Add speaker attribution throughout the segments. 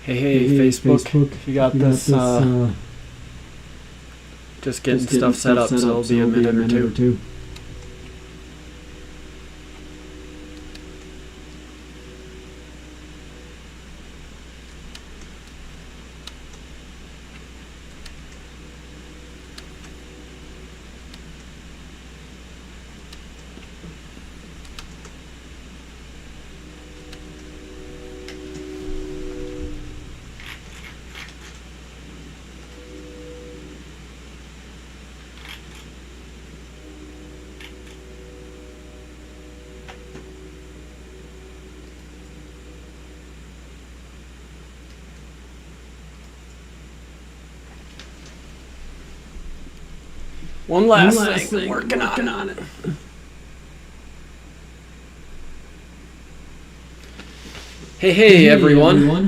Speaker 1: Hey, Facebook, if you got this, just getting stuff set up, so it'll be a minute or two. One last thing, working on it. Hey everyone.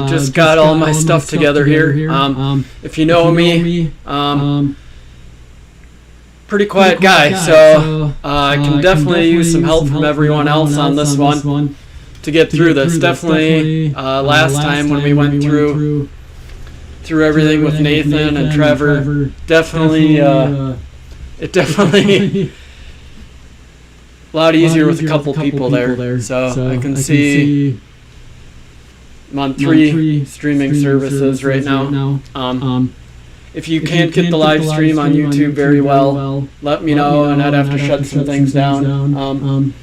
Speaker 1: Just got all my stuff together here. If you know me, pretty quiet guy, so I can definitely use some help from everyone else on this one to get through this. Definitely last time when we went through everything with Nathan and Trevor, definitely it definitely a lot easier with a couple people there. So I can see I'm on 3 streaming services right now. If you can't get the live stream on YouTube very well, let me know, and I'd have to shut some things down.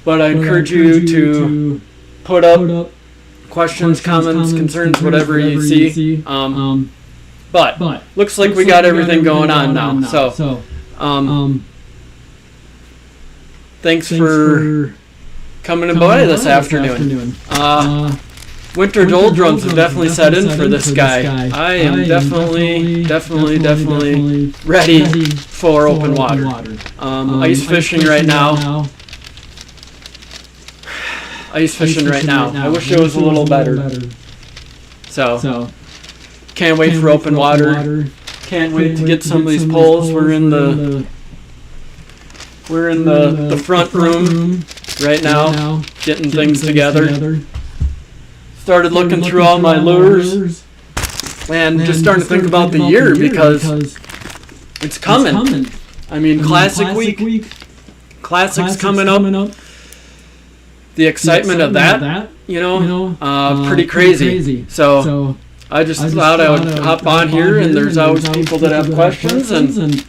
Speaker 1: But I encourage you to put up questions, comments, concerns, whatever you see. But looks like we got everything going on now. So thanks for coming by this afternoon. Winter doldrums have definitely set in for this guy. I am definitely ready for open water. Ice fishing right now. Ice fishing right now. I wish it was a little better. So, can't wait for open water. Can't wait to get some of these poles. We're in the front room right now, getting things together. Started looking through all my lures and just starting to think about the year because it's coming. I mean, Classic Week. Classic's coming up. The excitement of that, pretty crazy. So I just thought I would hop on here, and there's always people that have questions, and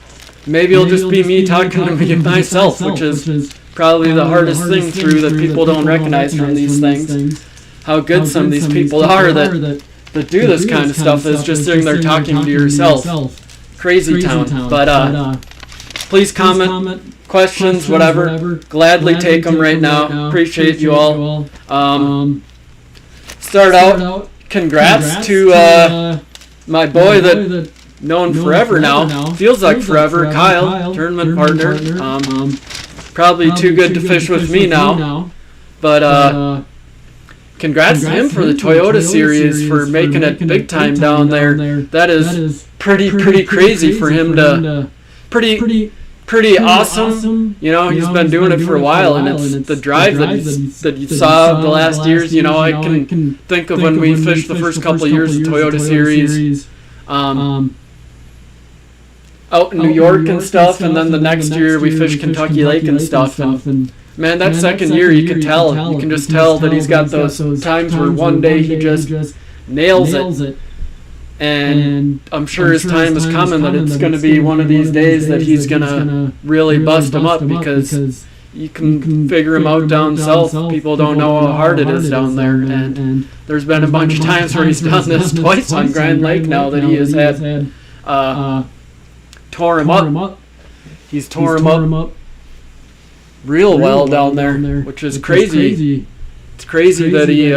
Speaker 1: maybe it'll just be me talking to myself, which is probably the hardest thing through that people don't recognize from these things. How good some of these people are that do this kind of stuff is just sitting there talking to yourself. Crazy town. But please comment. Questions, whatever, gladly take them right now. Appreciate you all. Start out, congrats to my boy that known forever now. Feels like forever. Kyle, tournament partner. Probably too good to fish with me now. But congrats to him for the Toyota Series, for making it big time down there. That is pretty crazy for him to pretty awesome. He's been doing it for a while, and it's the drive that you saw the last years. I can think of when we fished the first couple of years of Toyota Series out in New York and stuff, and then the next year we fished Kentucky Lake and stuff. And man, that second year you can just tell that he's got those times where one day he just nails it. And I'm sure his time is coming, that it's going to be one of these days that he's going to really bust him up, because you can figure him out down south. People don't know how hard it is down there. And there's been a bunch of times where he's done this twice on Grand Lake now that he has had tore him up. He's tore him up real well down there, which is crazy. It's crazy that he...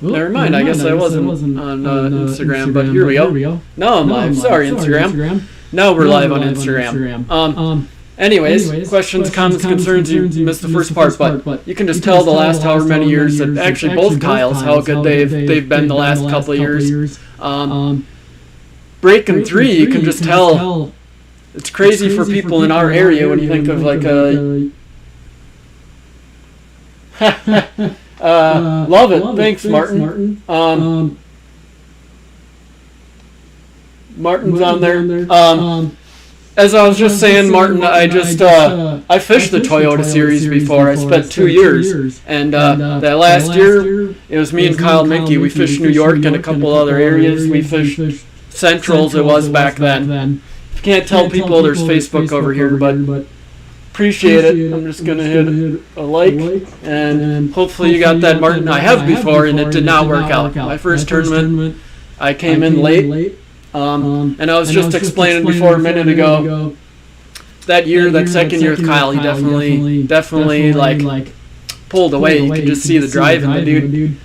Speaker 1: never mind. I guess I wasn't on Instagram, but here we go. No, I'm live. Sorry, Instagram. Now we're live on Instagram. Anyways, questions, comments, concerns. You missed the first part, but you can just tell the last however many years that actually both Kyles, how good they've been the last couple of years. Breaking 3, you can just tell. It's crazy for people in our area when you think of like a Love it. Thanks, Martin. Martin's on there. As I was just saying, Martin, I fished the Toyota Series before. I spent 2 years, and that last year it was me and Kyle Mickey. We fished New York and a couple other areas. We fished Centrals. It was back then. You can't tell people there's Facebook over here, but appreciate it. I'm just gonna hit a like, and hopefully you got that, Martin. I have before, and it did not work out. My first tournament, I came in late. And I was just explaining before a minute ago, that year, that second year with Kyle, he definitely like pulled away. You could just see the drive in the dude.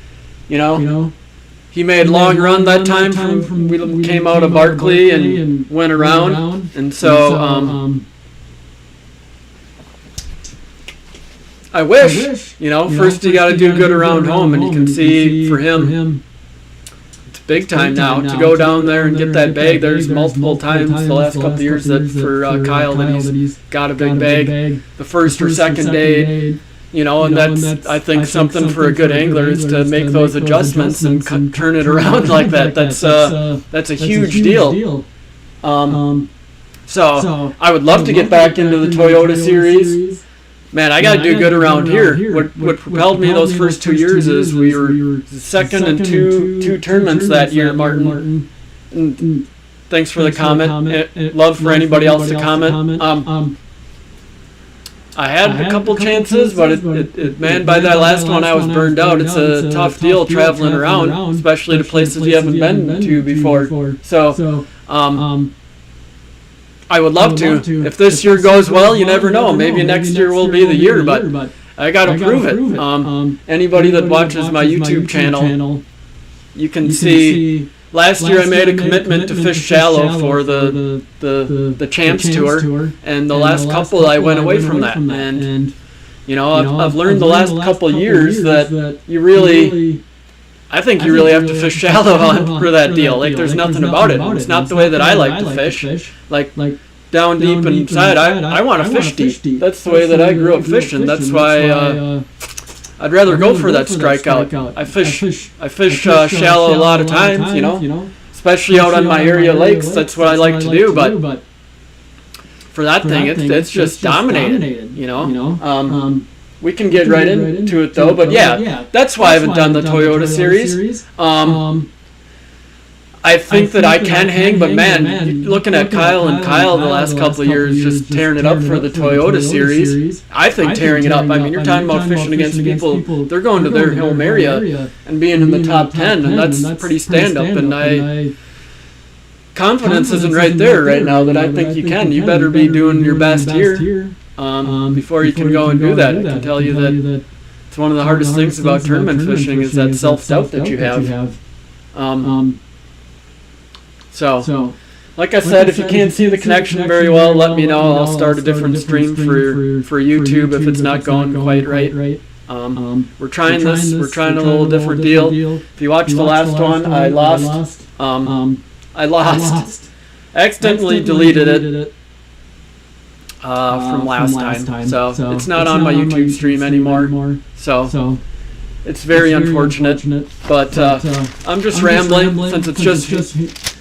Speaker 1: You know, he made long run that time. We came out of Barkley and went around, and so I wish, first you got to do good around home, and you can see for him. Big time now to go down there and get that bag. There's multiple times the last couple of years that for Kyle that he's got a big bag. The first or second day, and that's I think something for a good angler is to make those adjustments and turn it around like that. That's a huge deal. So I would love to get back into the Toyota Series. Man, I got to do good around here. What propelled me those first 2 years is we were second in two tournaments that year, Martin. And thanks for the comment. Love for anybody else to comment. I had a couple chances, but man, by that last one I was burned out. It's a tough deal traveling around, especially to places you haven't been to before. So, I would love to. If this year goes well, you never know. Maybe next year will be the year, but I got to prove it. Anybody that watches my YouTube channel, you can see last year I made a commitment to fish shallow for the Champs Tour, and the last couple I went away from that. And I've learned the last couple years that you really, I think you really have to fish shallow for that deal. Like, there's nothing about it. It's not the way that I like to fish. Like down deep inside, I want to fish deep. That's the way that I grew up fishing. That's why I'd rather go for that strikeout. I fish shallow a lot of times, especially out on my area lakes. That's what I like to do. But for that thing, it's just dominated. We can get right into it though, but yeah, that's why I haven't done the Toyota Series. I think that I can hang, but man, looking at Kyle the last couple of years just tearing it up for the Toyota Series, I think tearing it up. I mean, you're talking about fishing against people, they're going to their home area and being in the top 10, and that's pretty stand-up, and confidence isn't right there right now that I think you can. You better be doing your best here before you can go and do that. I can tell you that it's one of the hardest things about tournament fishing is that self-doubt that you have. So, like I said, if you can't see the connection very well, let me know. I'll start a different stream for YouTube if it's not going quite right. We're trying this. We're trying a little different deal. If you watched the last one, I lost. I accidentally deleted it from last time. So it's not on my YouTube stream anymore. So it's very unfortunate. But I'm just rambling since it's just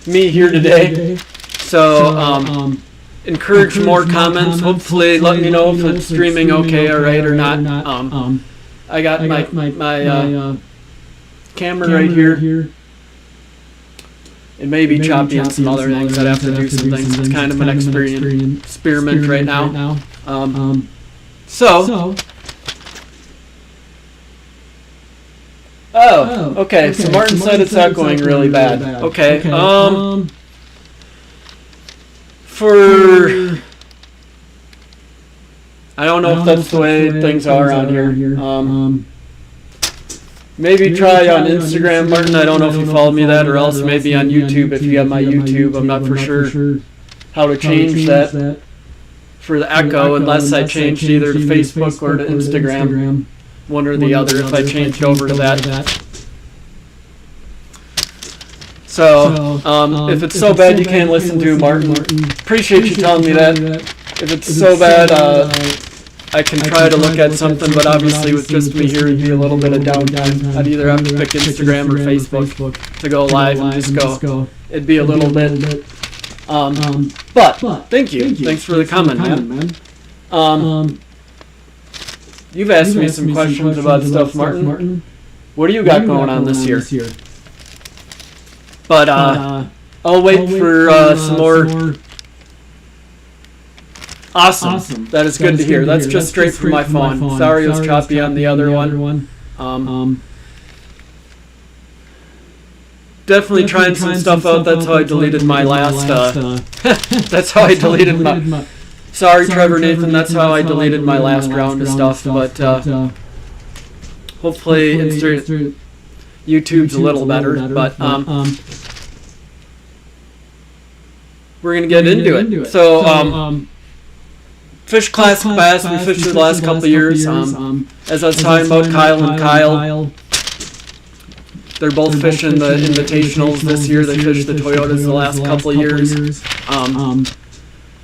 Speaker 1: me here today. So encourage more comments. Hopefully let me know if it's streaming okay or right or not. I got my camera right here. It may be choppy on some other things. I'd have to do some things. It's kind of an experiment right now. Okay. So Martin said it's echoing really bad. Okay. I don't know if that's the way things are around here. Maybe try on Instagram, Martin. I don't know if you follow me that, or else maybe on YouTube if you have my YouTube. I'm not for sure how to change that for the echo unless I changed either to Facebook or to Instagram. One or the other if I changed over to that. So, if it's so bad you can't listen to Martin, appreciate you telling me that. If it's so bad, I can try to look at something, but obviously with just me here, it'd be a little bit of downtime. I'd either have to pick Instagram or Facebook to go live and just go. It'd be a little bit. But thank you. Thanks for the comment, man. You've asked me some questions about stuff, Martin. What do you got going on this year? But I'll wait for some more. Awesome. That is good to hear. That's just straight from my phone. Sorry it was choppy on the other one. Definitely trying some stuff out. That's how I deleted my last. That's how I deleted my. Sorry, Trevor Nathan. That's how I deleted my last round of stuff. But hopefully, YouTube's a little better. But we're gonna get into it. So fish classic bass. We fished for the last couple of years. As I was talking about Kyle and Kyle. They're both fishing the Invitationals this year. They fished the Toyotas the last couple of years.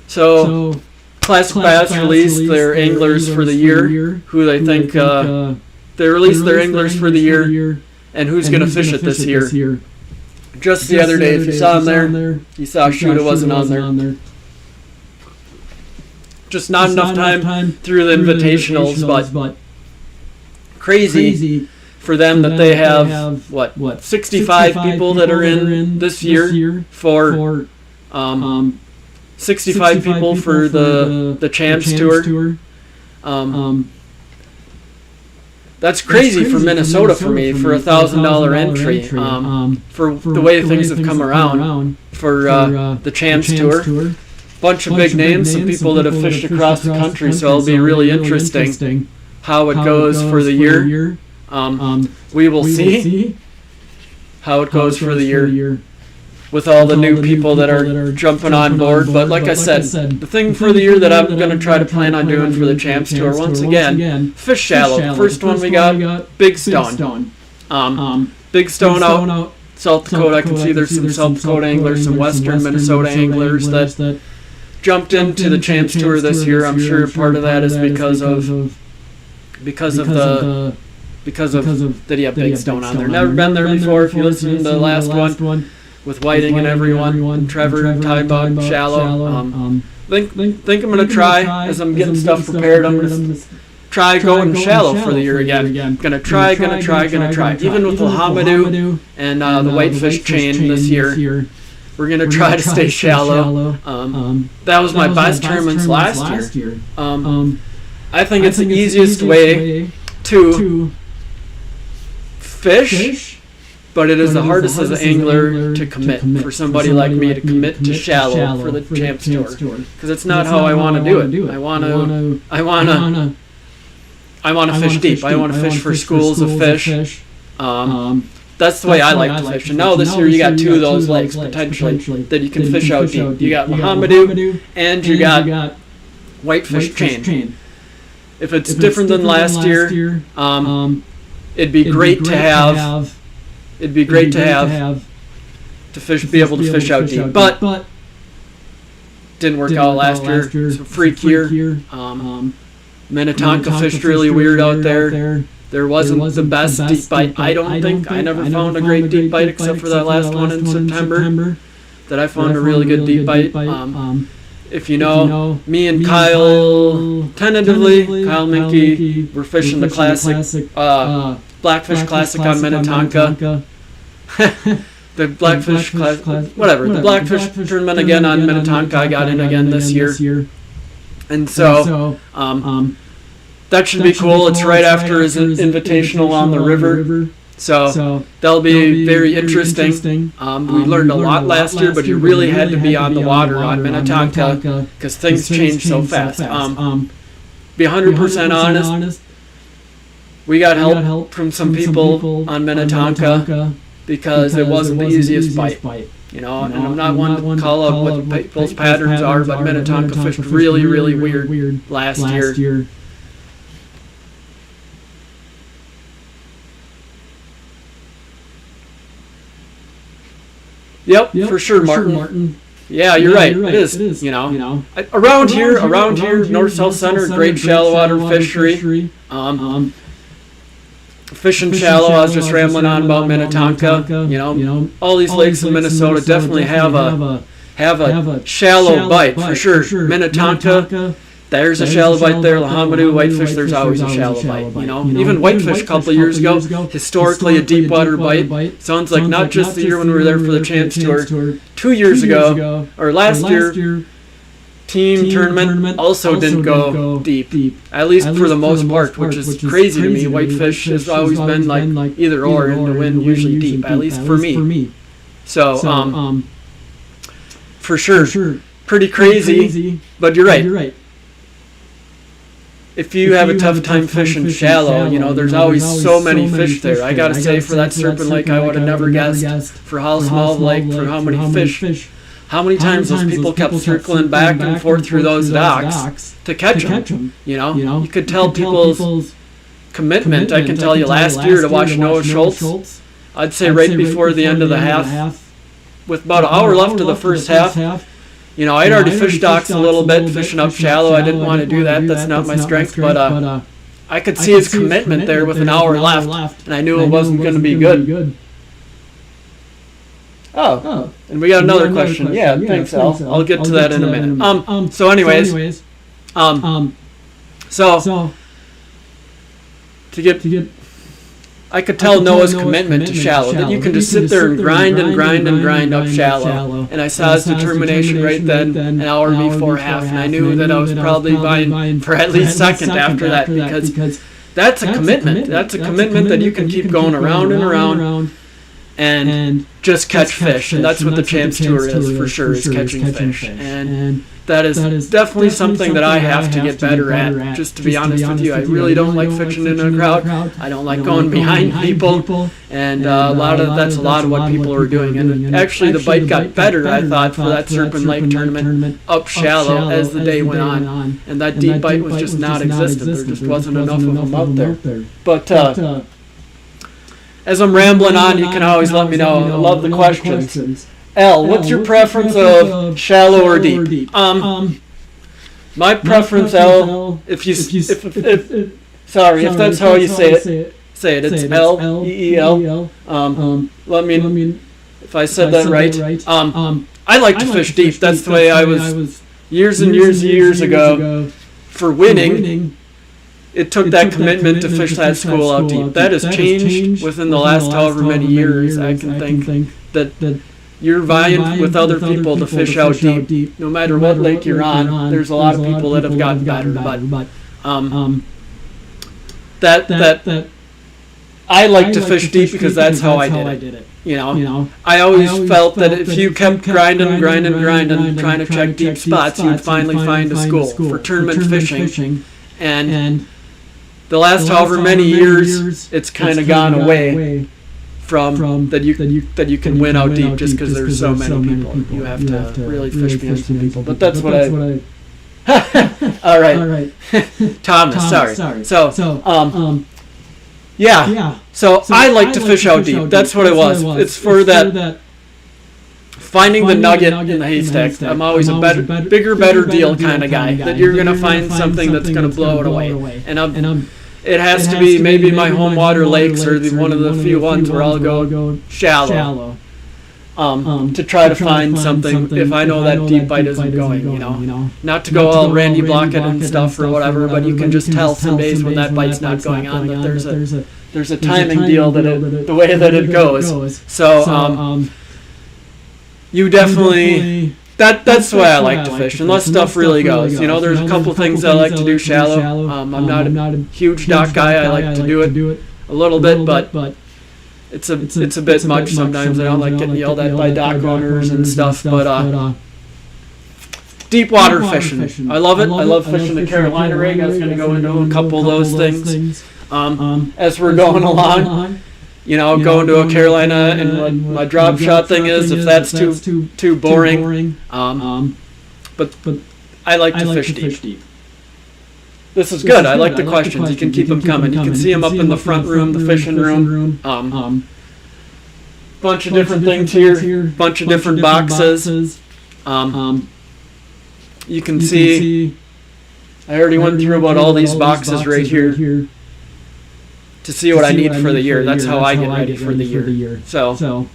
Speaker 1: So Classic Bass released their anglers for the year, who they think they released their anglers for the year, and who's going to fish it this year. Just the other day, if you saw him there, you saw Shuda wasn't on there. Just not enough time through the Invitationals, but crazy for them that they have what 65 people that are in this year for 65 people for the Champs Tour. That's crazy for Minnesota for me for $1,000 entry. For the way things have come around for the Champs Tour. Bunch of big names, some people that have fished across the country, so it'll be really interesting how it goes for the year. We will see how it goes for the year with all the new people that are jumping on board. But like I said, the thing for the year that I'm going to try to plan on doing for the Champs Tour, once again, fish shallow. First one we got, Big Stone. Big Stone out South Dakota. I can see there's some South Dakota anglers, some Western Minnesota anglers that jumped into the Champs Tour this year. I'm sure part of that is because of that he had Big Stone on there. Never been there before. If you listen to the last one with Whiting and everyone, Trevor, Tybog, Shallow. Think I'm gonna try as I'm getting stuff prepared. I'm gonna try going shallow for the year again. Gonna try. Even with the Hamadu and the Whitefish chain this year, we're gonna try to stay shallow. That was my best tournaments last year. I think it's the easiest way to fish, but it is the hardest as an angler to commit for somebody like me to commit to shallow for the Champs Tour, because it's not how I want to do it. I want to fish deep. I want to fish for schools of fish. That's the way I like to fish. And now this year you got two of those lakes potentially that you can fish out deep. You got Mahamadou and you got Whitefish chain. If it's different than last year, it'd be great to have. It'd be great to have to fish, be able to fish out deep, but didn't work out last year. It's a freak year. Minnetonka fished really weird out there. There wasn't the best deep bite. I don't think. I never found a great deep bite except for that last one in September. That I found a really good deep bite. If you know, me and Kyle, tentatively, Kyle Minke, we're fishing the classic Blackfish Classic on Minnetonka. The Blackfish Classic, whatever. The Blackfish tournament again on Minnetonka. I got in again this year. And so, that should be cool. It's right after his Invitational on the river. So that'll be very interesting. We learned a lot last year, but you really had to be on the water on Minnetonka because things change so fast. Be 100% honest. We got help from some people on Minnetonka because it wasn't the easiest bite. And I'm not one to call out what people's patterns are, but Minnetonka fished really, really weird last year. Yep, for sure, Martin. Yeah, you're right. It is. You know, around here, North South Center, great shallow water fishery. Fishing shallow. I was just rambling on about Minnetonka. You know, all these lakes in Minnesota definitely have a shallow bite for sure. Minnetonka. There's a shallow bite there. Lahamadou, whitefish, there's always a shallow bite. You know, even whitefish a couple of years ago, historically a deep water bite. Sounds like not just the year when we were there for the Champs Tour, 2 years ago, or last year, team tournament also didn't go deep. At least for the most part, which is crazy to me. Whitefish has always been like either or in the wind, usually deep, at least for me. So, for sure, pretty crazy, but you're right. If you have a tough time fishing shallow, you know, there's always so many fish there. I gotta say, for that Serpent Lake, I would have never guessed for how small the lake, for how many fish. How many times those people kept circling back and forth through those docks to catch them. You know, you could tell people's commitment. I can tell you last year to watch Noah Schultz, I'd say right before the end of the half, with about an hour left of the first half, you know, I'd already fished docks a little bit, fishing up shallow. I didn't want to do that. That's not my strength. But I could see his commitment there with an hour left, and I knew it wasn't going to be good. Oh, and we got another question. Yeah, thanks, Al. I'll get to that in a minute. So anyways, so to get, I could tell Noah's commitment to shallow, that you can just sit there and grind up shallow. And I saw his determination right then, an hour before half, and I knew that I was probably vying for at least second after that, because that's a commitment. That's a commitment that you can keep going around and around and just catch fish. And that's what the Champs Tour is for sure, is catching fish. And that is definitely something that I have to get better at. Just to be honest with you, I really don't like fishing in a crowd. I don't like going behind people. And that's a lot of what people are doing. And actually, the bite got better, I thought, for that Serpent Lake tournament up shallow as the day went on. And that deep bite was just not existent. There just wasn't enough of them out there. But as I'm rambling on, you can always let me know. I love the questions. L, what's your preference of shallow or deep? My preference, L, if that's how you say it, it's L-E-E-L. Let me, if I said that right. I like to fish deep. That's the way I was years and years ago. For winning, it took that commitment to fish that school out deep. That has changed within the last however many years. I can think that you're vying with other people to fish out deep. No matter what lake you're on, there's a lot of people that have gotten better. But that I like to fish deep because that's how I did it. You know, I always felt that if you kept grinding, trying to check deep spots, you'd finally find a school for tournament fishing. And the last however many years, it's kind of gone away from that you can win out deep just because there's so many people. You have to really fish behind some people. But that's what I. All right. Thomas, sorry. So, yeah. So I like to fish out deep. That's what it was. It's for that finding the nugget in the haystack. I'm always a bigger, better deal kind of guy. That you're gonna find something that's gonna blow it away. And it has to be maybe my home water lakes or one of the few ones where I'll go shallow. To try to find something if I know that deep bite isn't going, you know. Not to go all Randy Blockett and stuff or whatever, but you can just tell some days when that bite's not going on that there's a timing deal that the way that it goes. So you definitely that's the way I like to fish, unless stuff really goes. You know, there's a couple things I like to do shallow. I'm not a huge dock guy. I like to do it a little bit, but it's a bit much sometimes. I don't like getting yelled at by dock owners and stuff. But deep water fishing, I love it. I love fishing the Carolina rig. I was going to go into a couple of those things as we're going along. You know, going to a Carolina, and what my drop shot thing is, if that's too boring. But I like to fish deep. This is good. I like the questions. You can keep them coming. You can see them up in the front room, the fishing room. Bunch of different things here. Bunch of different boxes. You can see I already went through about all these boxes right here to see what I need for the year. That's how I get ready for the year. So,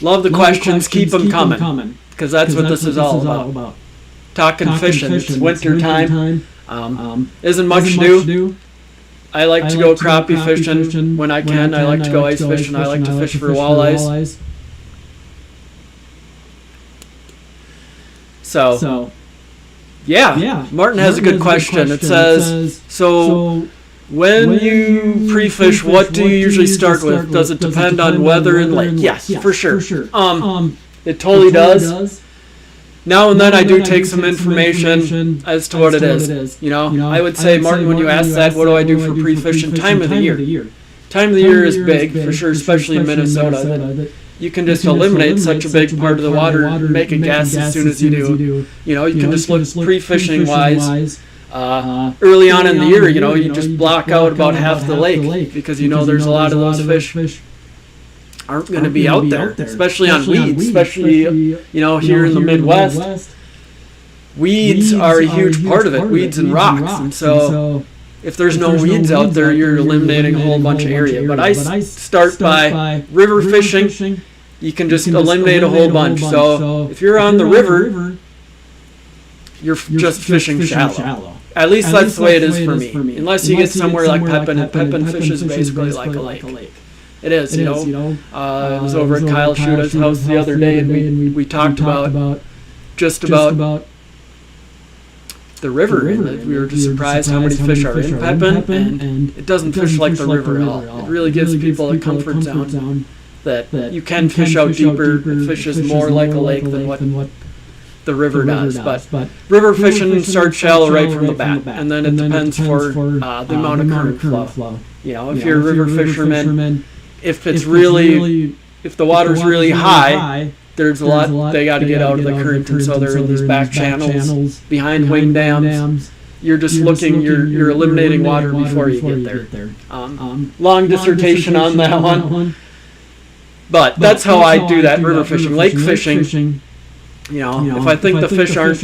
Speaker 1: love the questions. Keep them coming, because that's what this is all about. Talking fishing. It's winter time. Isn't much new. I like to go crappie fishing when I can. I like to go ice fishing. I like to fish for walleyes. So, yeah, Martin has a good question. It says, so when you pre-fish, what do you usually start with? Does it depend on weather and lake? Yes, for sure. It totally does. Now and then I do take some information as to what it is. You know, I would say, Martin, when you ask that, what do I do for pre-fishing? Time of the year. Time of the year is big, for sure, especially in Minnesota. You can just eliminate such a big part of the water and make a guess as soon as you do. You know, you can just look pre-fishing wise. Early on in the year, you just block out about half the lake, because there's a lot of those fish aren't going to be out there, especially on weeds, especially here in the Midwest. Weeds are a huge part of it, weeds and rocks, and so if there's no weeds out there, you're eliminating a whole bunch of area. But I start by river fishing. You can just eliminate a whole bunch. So if you're on the river, you're just fishing shallow. At least that's the way it is for me. Unless you get somewhere like Pepin, and Pepin fishes basically like a lake. It is, I was over at Kyle Shuta's house the other day, and we talked about just about the river, and we were just surprised how many fish are in Pepin, and it doesn't fish like the river at all. It really gives people a comfort zone that you can fish out deeper. It fishes more like a lake than what the river does. But river fishing starts shallow right from the bat, and then it depends for the amount of current flow. If you're a river fisherman, if the water's really high, there's a lot they got to get out of the current, and so they're in these back channels behind wing dams. You're just looking, you're eliminating water before you get there. Long dissertation on that one, but that's how I do that river fishing. Lake fishing, if I think the fish aren't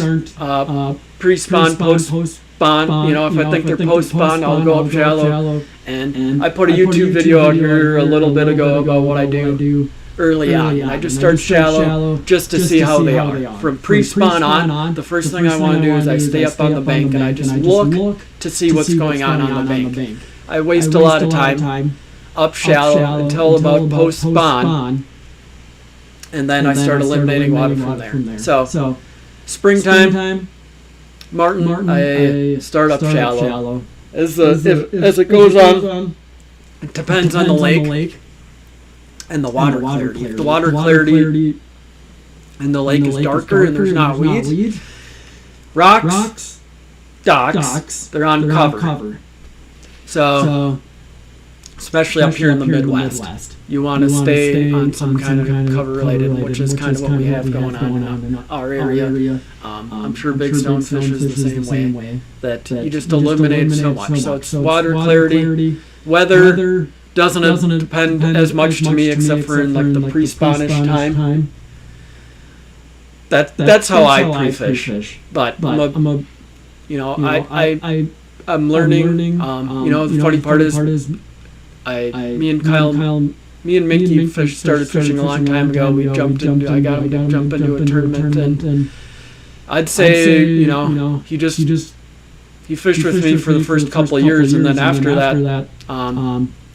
Speaker 1: pre-spawn, post-spawn, if I think they're post-spawn, I'll go up shallow. And I put a YouTube video out here a little bit ago about what I do early on. I just start shallow just to see how they are. From pre-spawn on, the first thing I want to do is I stay up on the bank and I just look to see what's going on the bank. I waste a lot of time up shallow until about post-spawn, and then I start eliminating water from there. So, springtime, Martin, I start up shallow. As it goes on, it depends on the lake and the water clarity. If the water clarity and the lake is darker and there's not weeds, rocks, docks, they're on cover. So, especially up here in the Midwest, you want to stay on some kind of cover related, which is kind of what we have going on in our area. I'm sure Big Stone fishes the same way, that you just eliminate so much. So it's water clarity, weather doesn't depend as much to me, except for in like the pre-spawnish time. That's how I pre-fish. But I'm learning. The funny part is, me and Minky started fishing a long time ago. I got him to jump into a tournament, and I'd say, he fished with me for the first couple of years, and then after that,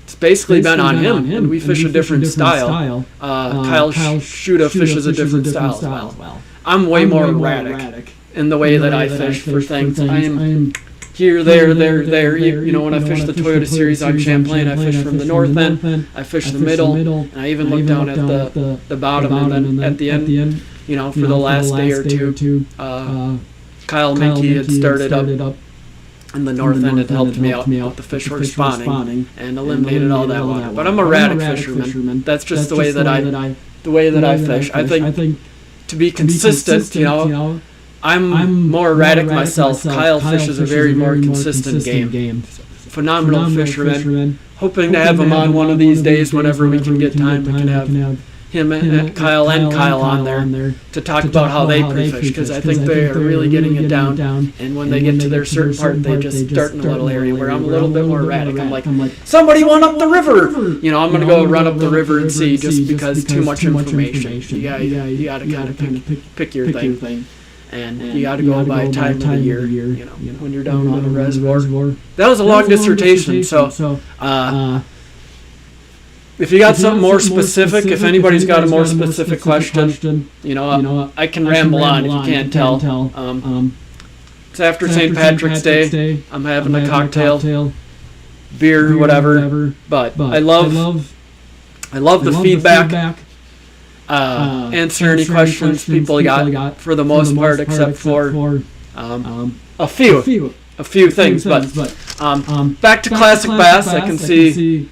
Speaker 1: it's basically been on him, and we fish a different style. Kyle Shuta fishes a different style as well. I'm way more erratic in the way that I fish for things. I am here, there. When I fish the Toyota Series on Champlain, I fish from the north end, I fish the middle, and I even look down at the bottom, and then at the end, for the last day or two, Kyle Minky had started up in the north end. It helped me out. The fish were spawning and eliminated all that water. But I'm a erratic fisherman. That's just the way that I fish. I think to be consistent, I'm more erratic myself. Kyle fishes a very more consistent game. Phenomenal fisherman. Hoping to have him on one of these days whenever we can get time. We can have him and Kyle on there to talk about how they pre-fish, because I think they are really getting it down. And when they get to their certain part, they just start in a little area where I'm a little bit more erratic. I'm like, somebody went up the river. You know, I'm going to go run up the river and see, just because too much information. You got to kind of pick your thing. And you got to go by time of the year, you know, when you're down on the reservoir. That was a long dissertation, so if you got something more specific, if anybody's got a more specific question, you know, I can ramble on if you can't tell. It's after St. Patrick's Day. I'm having a cocktail, beer, whatever. But I love the feedback. Answer any questions people got for the most part, except for a few things. But back to Classic Bass, I can see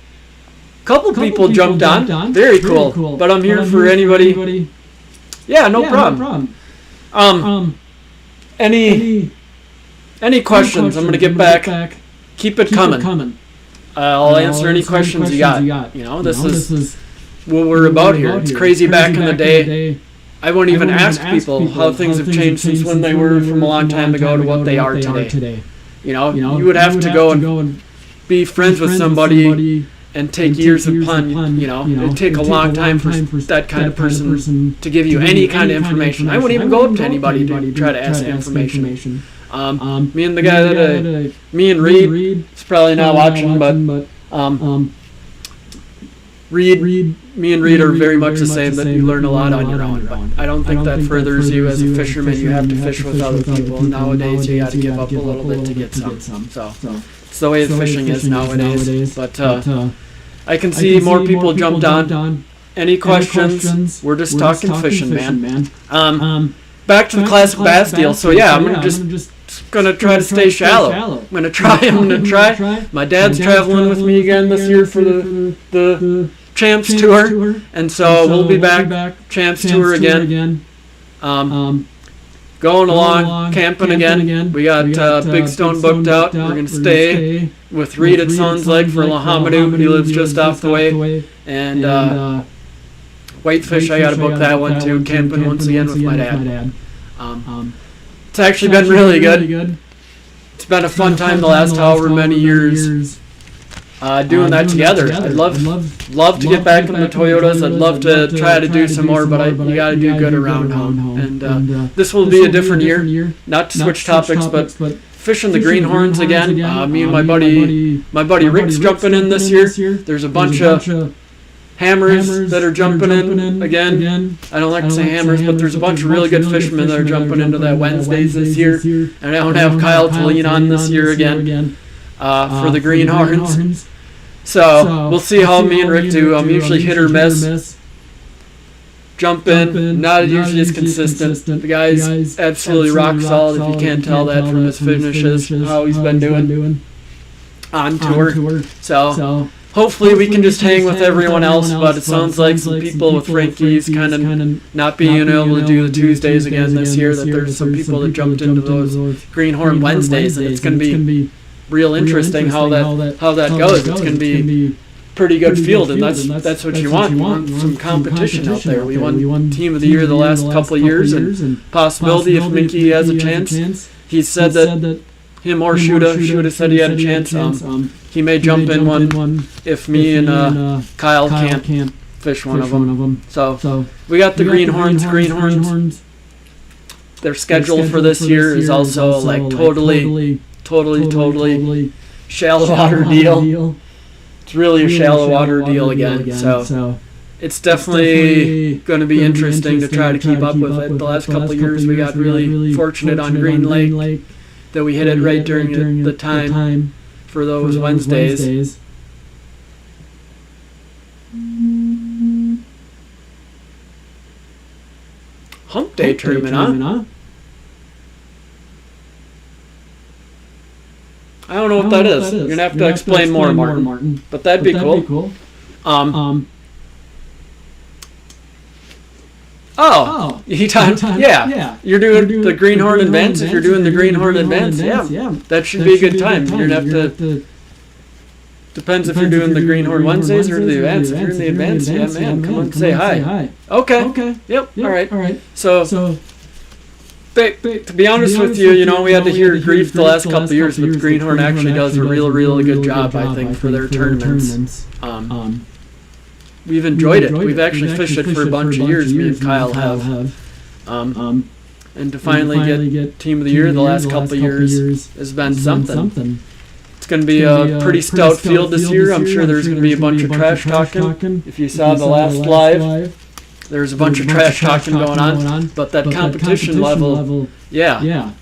Speaker 1: couple people jumped on. Very cool. But I'm here for anybody. Yeah, no problem. Any questions? I'm gonna get back. Keep it coming. I'll answer any questions you got. You know, this is what we're about here. It's crazy back in the day. I won't even ask people how things have changed since when they were from a long time ago to what they are today. You know, you would have to go and be friends with somebody and take years of pun, you know. It'd take a long time for that kind of person to give you any kind of information. I wouldn't even go up to anybody to try to ask information. Me and the guy that, me and Reed, is probably not watching, but me and Reed are very much the same, that you learn a lot on your own. But I don't think that furthers you as a fisherman. You have to fish with other people. Nowadays, you got to give up a little bit to get some. So it's the way the fishing is nowadays. But I can see more people jumped on. Any questions? We're just talking fishing, man. Back to the Classic Bass deal. So yeah, I'm just gonna try to stay shallow. I'm gonna try. My dad's traveling with me again this year for the Champs Tour, and so we'll be back Champs Tour again. Going along, camping again. We got Big Stone booked out. We're going to stay with Reed at Sounds Lake for Lahamadou. He lives just off the way. And Whitefish, I got to book that one too. Camping once again with my dad. It's actually been really good. It's been a fun time the last however many years doing that together. I'd love to get back in the Toyotas. I'd love to try to do some more, but you got to do good around home. And this will be a different year. Not to switch topics, but fishing the greenhorns again. Me and my buddy Rick's jumping in this year. There's a bunch of hammers that are jumping in again. I don't like to say hammers, but there's a bunch of really good fishermen that are jumping into that Wednesdays this year. And I don't have Kyle to lean on this year again. For the greenhorns. So we'll see how me and Rick do. I'm usually hit or miss. Jump in, not usually as consistent. The guy's absolutely rock solid, if you can't tell that from his finishes, how he's been doing on tour. So hopefully we can just hang with everyone else, but it sounds like some people with Frankie's kind of not being able to do the Tuesdays again this year, that there's some people that jumped into those Greenhorn Wednesdays, and it's going to be real interesting how that goes. It's going to be pretty good field, and that's what you want. You want some competition out there. We won Team of the Year the last couple of years, and possibility if Mickey has a chance. He said that him or Shuda said he had a chance. He may jump in one if me and Kyle can't fish one of them. So we got the Greenhorns. Their schedule for this year is also like totally shallow water deal. It's really a shallow water deal again. So it's definitely going to be interesting to try to keep up with it. The last couple of years we got really fortunate on Green Lake that we hit it right during the time for those Wednesdays. Hump Day tournament, huh? I don't know what that is. You're going to have to explain more, Martin. But that'd be cool. Yeah. You're doing the Greenhorn Advance. If you're doing the Greenhorn Advance, yeah, that should be a good time. You're going to have to Depends if you're doing the Greenhorn Wednesdays or the advance. If you're in the advance, yeah, man, come on, say hi. Okay. Yep. All right. So, to be honest with you, we had to hear grief the last couple of years, but Greenhorn actually does a really good job, I think, for their tournaments. We've enjoyed it. We've actually fished it for a bunch of years. Me and Kyle have. And to finally get Team of the Year the last couple of years has been something. It's going to be a pretty stout field this year. I'm sure there's going to be a bunch of trash talking. If you saw the last live, there's a bunch of trash talking going on. But that competition level, yeah.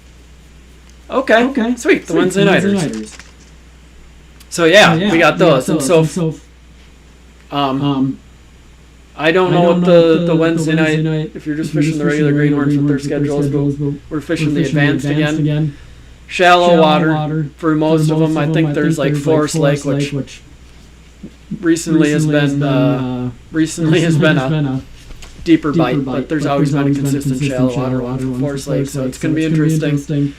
Speaker 1: Okay, sweet. The Wednesday Nighters. So yeah, we got those. And so, I don't know what the Wednesday night, if you're just fishing the regular Greenhorns with their schedules, but we're fishing the advanced again. Shallow water for most of them. I think there's like Forest Lake, which recently has been a deeper bite, but there's always been a consistent shallow water one from Forest Lake, so it's going to be interesting.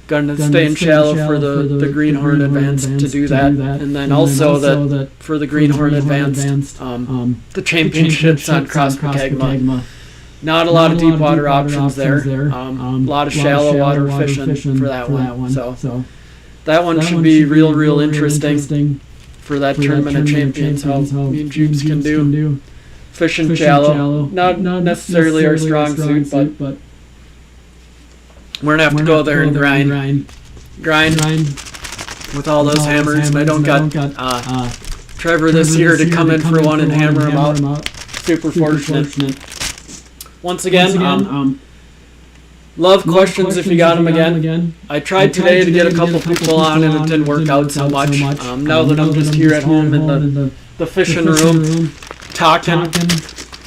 Speaker 1: Going to stay in shallow for the Greenhorn Advanced to do that, and then also that for the Greenhorn Advanced, the championships on Cross-Pokegama. Not a lot of deep water options there. A lot of shallow water fishing for that one. So that one should be real interesting for that Tournament of Champions. How me and Jubes can do fishing shallow. Not necessarily our strong suit, but we're gonna have to go there and grind with all those hammers. And I don't got Trevor this year to come in for one and hammer him out. Super fortunate. Once again, love questions if you got them again. I tried today to get a couple people on and it didn't work out so much. Now that I'm just here at home in the fishing room talking,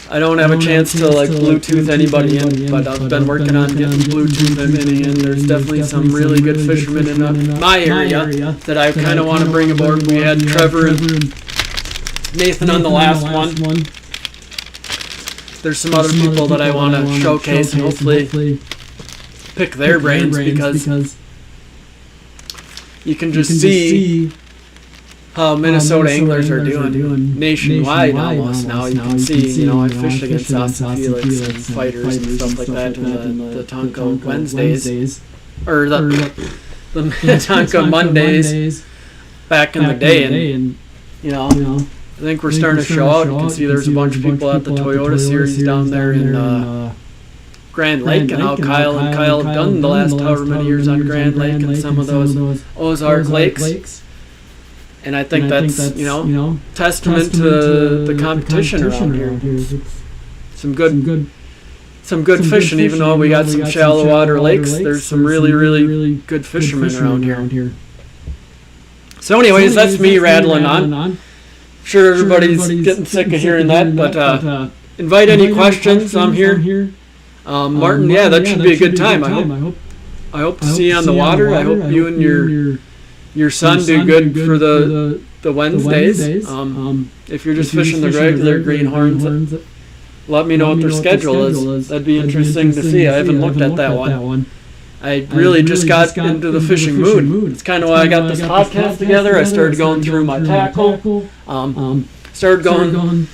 Speaker 1: I don't have a chance to like Bluetooth anybody in, but I've been working on getting Bluetooth in. There's definitely some really good fishermen in my area that I kind of want to bring aboard. We had Trevor and Nathan on the last one. There's some other people that I want to showcase and hopefully pick their brains because you can just see how Minnesota anglers are doing nationwide almost now. You can see, I fished against Austin Felix and fighters and stuff like that in the Tonka Wednesdays, or the Tonka Mondays back in the day, and I think we're starting to show out. You can see there's a bunch of people at the Toyota Series down there in Grand Lake, and how Kyle have done the last however many years on Grand Lake and some of those Ozark Lakes. And I think that's testament to the competition around here. Some good fishing, even though we got some shallow water lakes. There's some really good fishermen around here. So anyways, that's me rattling on. Sure, everybody's getting sick of hearing that, but invite any questions. I'm here. Martin, that should be a good time. I hope to see you on the water. I hope you and your son do good for the Wednesdays. If you're just fishing the regular Greenhorns, let me know what their schedule is. That'd be interesting to see. I haven't looked at that one. I really just got into the fishing mood. It's kind of why I got this podcast together. I started going through my tackle. Started going.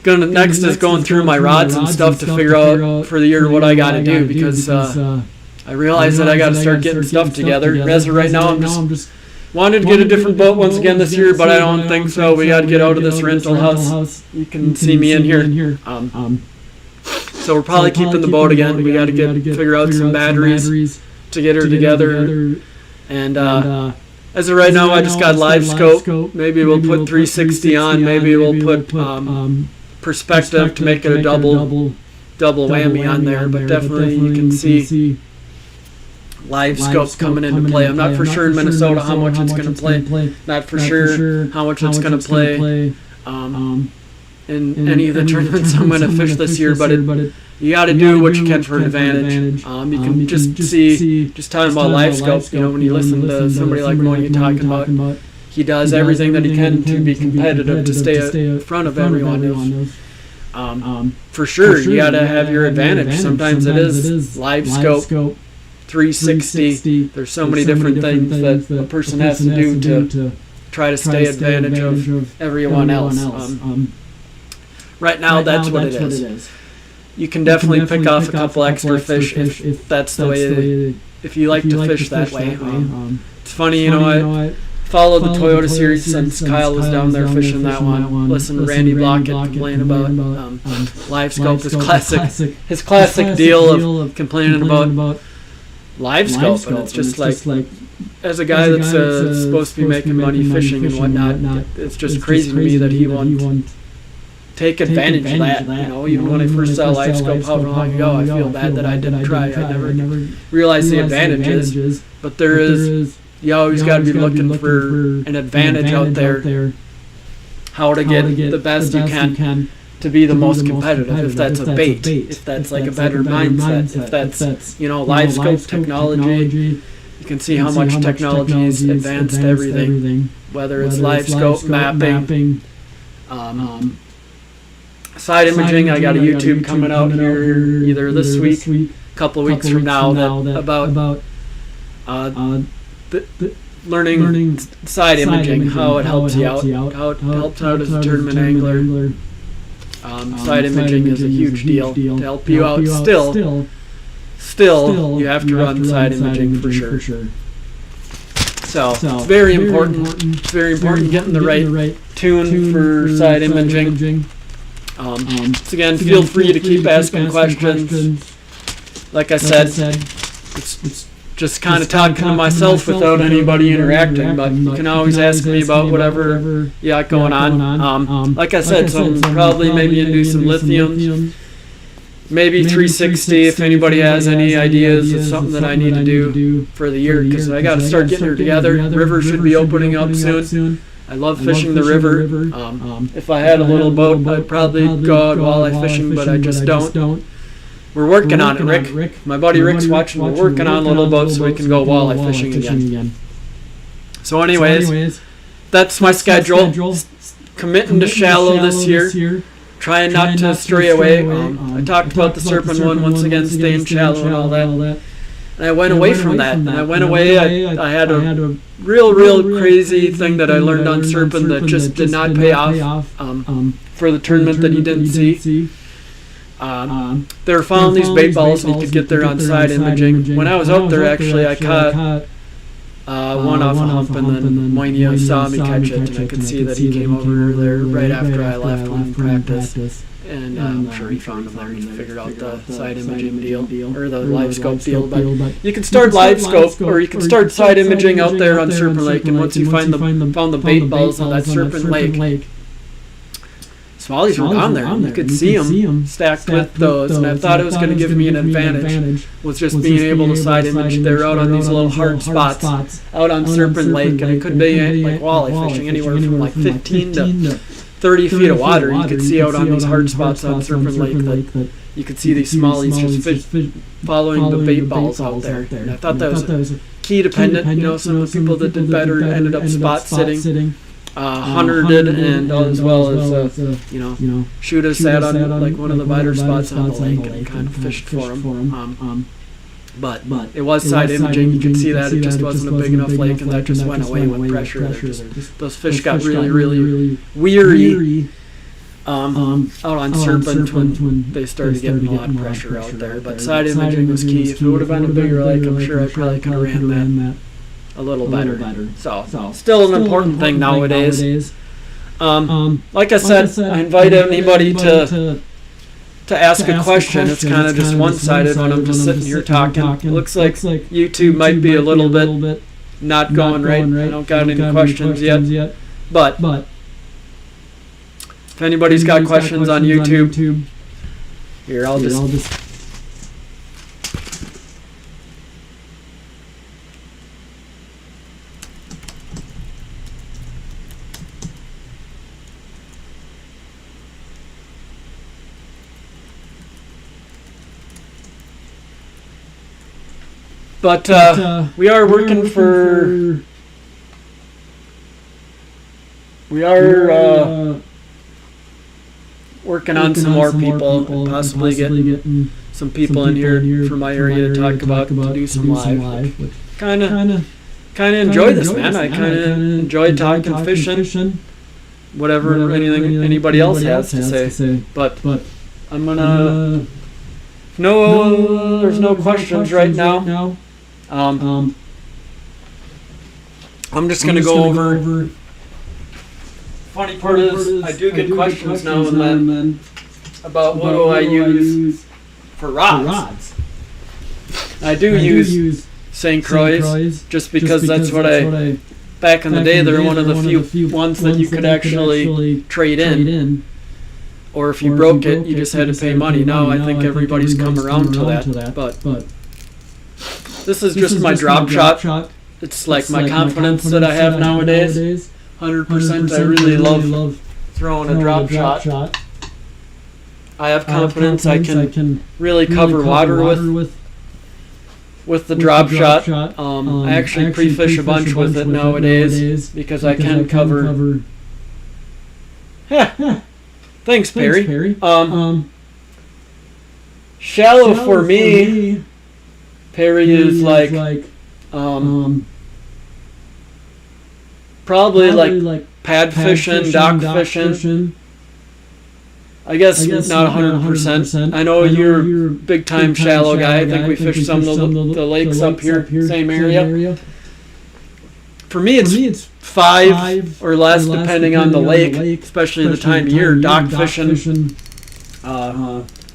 Speaker 1: Next is going through my rods and stuff to figure out for the year what I got to do, because I realized that I got to start getting stuff together. As of right now, I'm just wanted to get a different boat once again this year, but I don't think so. We got to get out of this rental house. You can see me in here. So we're probably keeping the boat again. We got to figure out some batteries to get her together. And as of right now, I just got live scope. Maybe we'll put 360 on. Maybe we'll put perspective to make it a double whammy on there. But definitely you can see live scope coming into play. I'm not for sure in Minnesota how much it's going to play. Not for sure how much it's going to play in any of the tournaments I'm going to fish this year. But you got to do what you can for an advantage. You can just see, just talking about live scope, when you listen to somebody like Moya talking about, he does everything that he can to be competitive, to stay in front of everyone else. For sure, you got to have your advantage. Sometimes it is live scope, 360. There's so many different things that a person has to do try to stay advantage of everyone else. Right now, that's what it is. You can definitely pick off a couple extra fish if that's the way. If you like to fish that way. It's funny, I followed the Toyota series since Kyle was down there fishing that one. Listen to Randy Blockett complain about Live Scope, his classic deal of complaining about Live Scope, and it's just like as a guy that's supposed to be making money fishing and whatnot, it's just crazy to me that he won't take advantage of that. Even when I first saw Live Scope how long ago, I feel bad that I didn't try. I never realized the advantages, but there is. You always got to be looking for an advantage out there. How to get the best you can to be the most competitive. If that's a bait, if that's like a better mindset, if that's Live Scope technology. You can see how much technology is advanced everything. Whether it's Live Scope mapping. Side imaging, I got a YouTube coming out here either this week, a couple of weeks from now, about learning side imaging, how it helps you out, how it helps out as a tournament angler. Side imaging is a huge deal to help you out. Still, you have to run side imaging for sure. So it's very important. It's very important getting the right tune for side imaging. Again, feel free to keep asking questions. Like I said, it's just kind of talking to myself without anybody interacting, but you can always ask me about whatever you got going on. Like I said, so I'm probably maybe going to do some lithium, maybe 360 if anybody has any ideas of something that I need to do for the year, because I got to start getting her together. River should be opening up soon. I love fishing the river. If I had a little boat, I'd probably go out walleye fishing, but I just don't. We're working on it, Rick. My buddy Rick's watching. We're working on a little boat so we can go walleye fishing again. So anyways, that's my schedule. Committing to shallow this year. Trying not to stray away. I talked about the Serpent one once again, staying shallow and all that. And I went away from that. And I went away. I had a real crazy thing that I learned on Serpent that just did not pay off for the tournament that you didn't see. They were following these bait balls and you could get there on side imaging. When I was out there, actually, I caught one off a hump, and then Moinia saw me catch it, and I could see that he came over there right after I left when practice. And I'm sure he found him there. He figured out the side imaging deal, or the Live Scope deal. But you can start Live Scope, or you can start side imaging out there on Serpent Lake, and once you found the bait balls on that Serpent Lake, smallies were down there, and you could see them stacked with those, and I thought it was going to give me an advantage, was just being able to side image. They're out on these little hard spots out on Serpent Lake, and it could be like walleye fishing anywhere from like 15 to 30 feet of water. You could see out on these hard spots on Serpent Lake that you could see these smallies just following the bait balls out there. And I thought that was key dependent. Some of the people that did better ended up spot sitting. Hunter did, and as well as Shuda sat on like one of the better spots on the lake and kind of fished for him. But it was side imaging. You could see that it just wasn't a big enough lake, and that just went away with pressure. Those fish got really weary out on Serpent when they started getting a lot of pressure out there. But side imaging was key. If it would have been a bigger lake, I'm sure I probably could have ran that a little better. So still an important thing nowadays. Like I said, I invite anybody to ask a question. It's kind of just one-sided when I'm just sitting here talking. It looks like YouTube might be a little bit not going right. I don't got any questions yet. But if anybody's got questions on YouTube, here, I'll just But we are working for. We are working on some more people, and possibly getting some people in here from my area to talk about, to do some live. Kind of kind of enjoy this, man. I kind of enjoy talking fishing, whatever anything anybody else has to say. But I'm gonna. No, there's no questions right now. I'm just gonna go over. Funny part is, I do get questions now and then about what do I use for rods. I do use St. Croix just because that's what I. Back in the day, they were one of the few ones that you could actually trade in. Or if you broke it, you just had to pay money. Now I think everybody's come around to that. But this is just my drop shot. It's like my confidence that I have nowadays. 100%. I really love throwing a drop shot. I have confidence I can really cover water with the drop shot. I actually pre-fish a bunch with it nowadays because I can cover. Thanks, Perry. Shallow for me, Perry is like probably like pad fishing, dock fishing. I guess not 100%. I know you're a big time shallow guy. I think we fished some of the lakes up here, same area. For me, it's 5 or less, depending on the lake, especially the time of year. Dock fishing,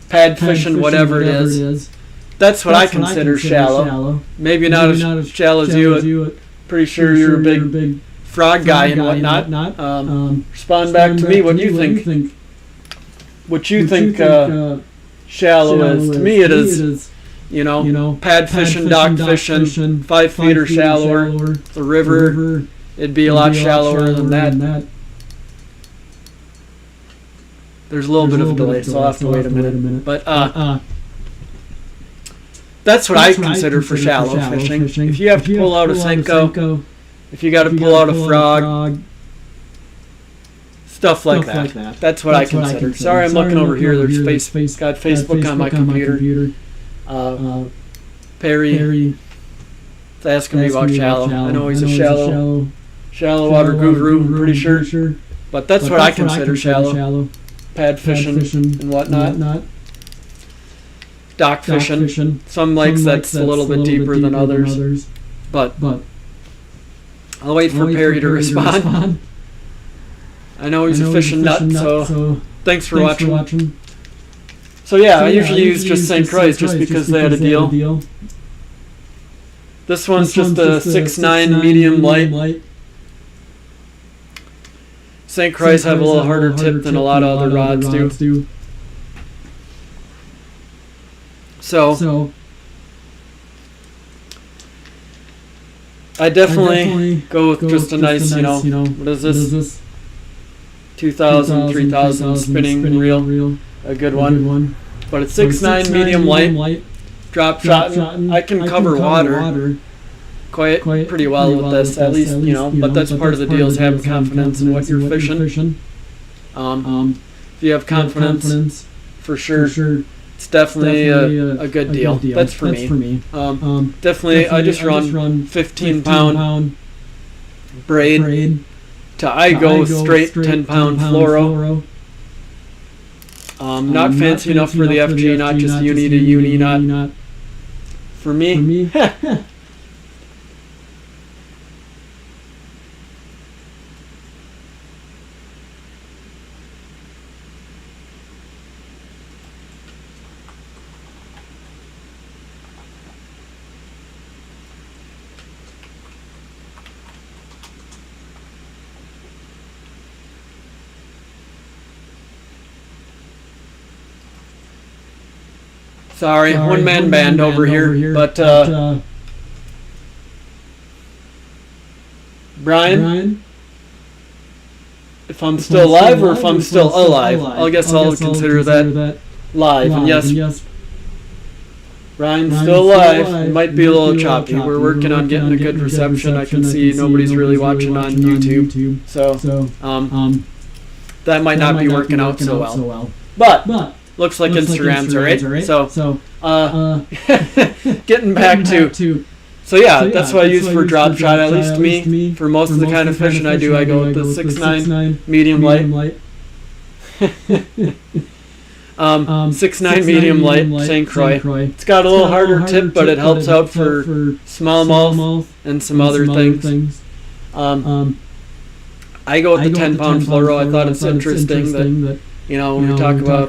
Speaker 1: pad fishing, whatever it is. That's what I consider shallow. Maybe not as shallow as you. Pretty sure you're a big frog guy and whatnot. Respond back to me. What do you think? What you think shallow is? To me, it is. Pad fishing, dock fishing, 5 feet or shallower. The river, it'd be a lot shallower than that. There's a little bit of a delay, so I'll have to wait a minute. But that's what I consider for shallow fishing. If you have to pull out a Senko, if you got to pull out a frog, stuff like that. That's what I consider. Sorry, I'm looking over here. There's got Facebook on my computer. Perry is asking me about shallow. I know he's a shallow water guru, I'm pretty sure. But that's what I consider shallow. Pad fishing and whatnot. Dock fishing. Some lakes that's a little bit deeper than others. But I'll wait for Perry to respond. I know he's a fishing nut, so thanks for watching. So yeah, I usually use just St. Croix just because they had a deal. This one's just a 6.9 medium light. St. Croix have a little harder tip than a lot of other rods do. So I definitely go with just a nice, what is this? 2000, 3000 spinning reel. A good one. But it's 6.9 medium light. Drop shot. I can cover water quite pretty well with this, at least, but that's part of the deal is having confidence in what you're fishing. If you have confidence, for sure, it's definitely a good deal. That's for me. Definitely, I just run 15-pound braid to I go straight 10-pound fluoro. Not fancy enough for the FG, not just uni to uni, not for me. Sorry, one-man band over here. But Brian, if I'm still alive or if I'm still alive, I guess I'll consider that live. And yes, Brian's still alive. It might be a little choppy. We're working on getting a good reception. I can see nobody's really watching on YouTube, so that might not be working out so well. But looks like Instagram's alright. So, getting back to So yeah, that's what I use for drop shot, at least me. For most of the kind of fishing I do, I go with the 6.9 medium light. 6.9 medium light St. Croix. It's got a little harder tip, but it helps out for smallmouth and some other things. I go with the 10-pound fluoro. I thought it's interesting that, when we talk about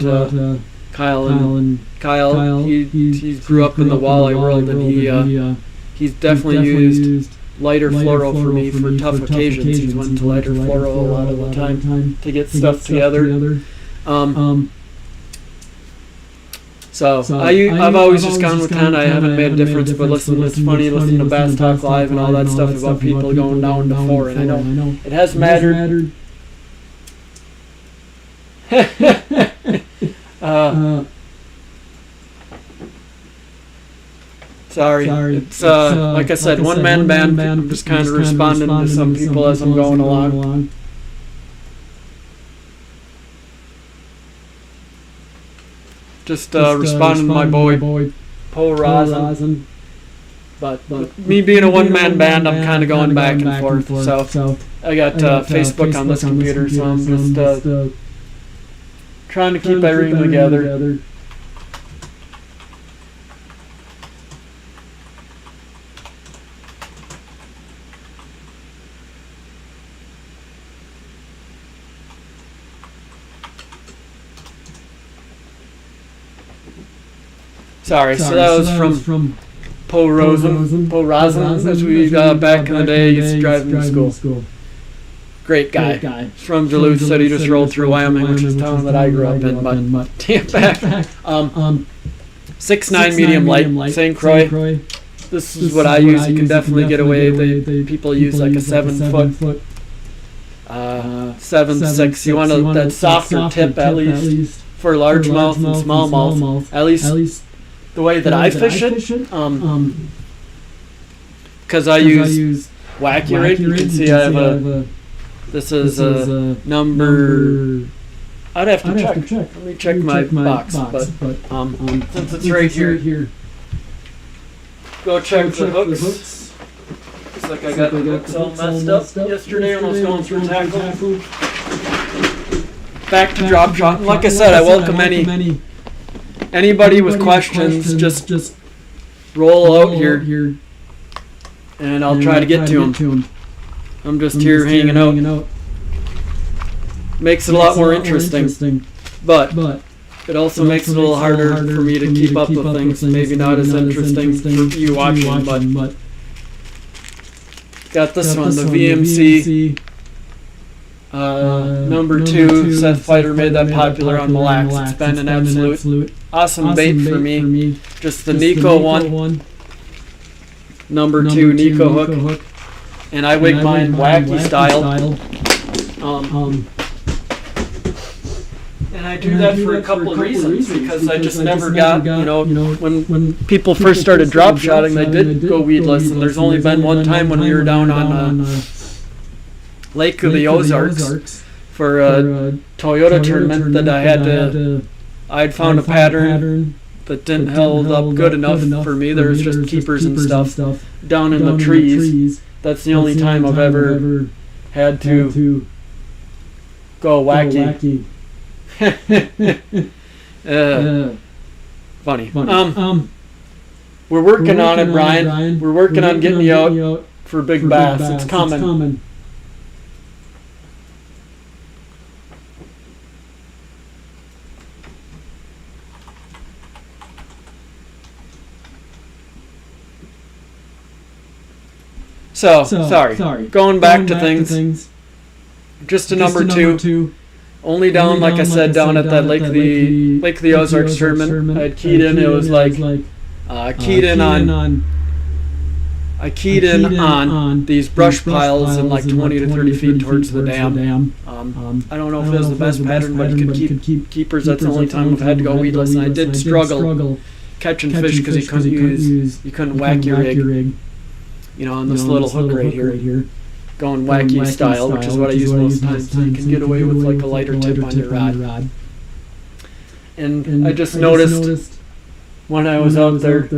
Speaker 1: Kyle, he grew up in the walleye world, and he's definitely used lighter fluoro for me for tough occasions. He's went to lighter fluoro a lot of the time to get stuff together. So I've always just gone with 10. I haven't made a difference, but listen, it's funny listening to Bass Talk Live and all that stuff about people going down to 4, and I know it has mattered. Sorry. It's like I said, one-man band. I'm just kind of responding to some people as I'm going along. Just responding to my boy, Poe Rosin. But me being a one-man band, I'm kind of going back and forth. So I got Facebook on this computer, so I'm just trying to keep everything together. Sorry, so that was from Poe Rosin. Poe Rosin, as we back in the day used to drive him to school. Great guy. From Duluth, said he just rolled through Wyoming, which is the town that I grew up in. But damn back. 6.9 medium light, St. Croix. This is what I use. You can definitely get away. People use like a 7-foot. 7.6. You want that softer tip at least for largemouth and smallmouth. At least the way that I fish it, because I use Wacky Rig. You can see I have this is a number. I'd have to check. Let me check my box, but since it's right here, go check the hooks. Looks like I got the hooks all messed up yesterday when I was going through tackle. Back to drop shot, and like I said, I welcome anybody with questions. Just roll out here, and I'll try to get to them. I'm just here hanging out. Makes it a lot more interesting, but it also makes it a little harder for me to keep up with things. Maybe not as interesting for you watching, but got this one, the VMC. Number 2, Seth Fighter made that popular on Mille Lacs. It's been an absolute awesome bait for me. Just the Nico one. Number 2 Nico hook. And I wig mine wacky style. And I do that for a couple of reasons, because I just never got, when people first started drop shotting, they did go weedless, and there's only been one time when we were down on Lake of the Ozarks for a Toyota tournament that I'd found a pattern that didn't hold up good enough for me. There was just keepers and stuff down in the trees. That's the only time I've ever had to go wacky. Funny. We're working on it, Brian. We're working on getting you out for big bass. It's coming. So sorry. Going back to things. Just a number two. Only down, like I said, down at that Lake of the Ozarks tournament. I had keyed in. It was like keyed in on these brush piles in like 20 to 30 feet towards the dam. I don't know if it was the best pattern, but you could keep keepers. That's the only time I've had to go weedless, and I did struggle catching fish because you couldn't whack your rig. On this little hook right here, going wacky style, which is what I use most times. So you can get away with like a lighter tip on your rod. And I just noticed when I was out there,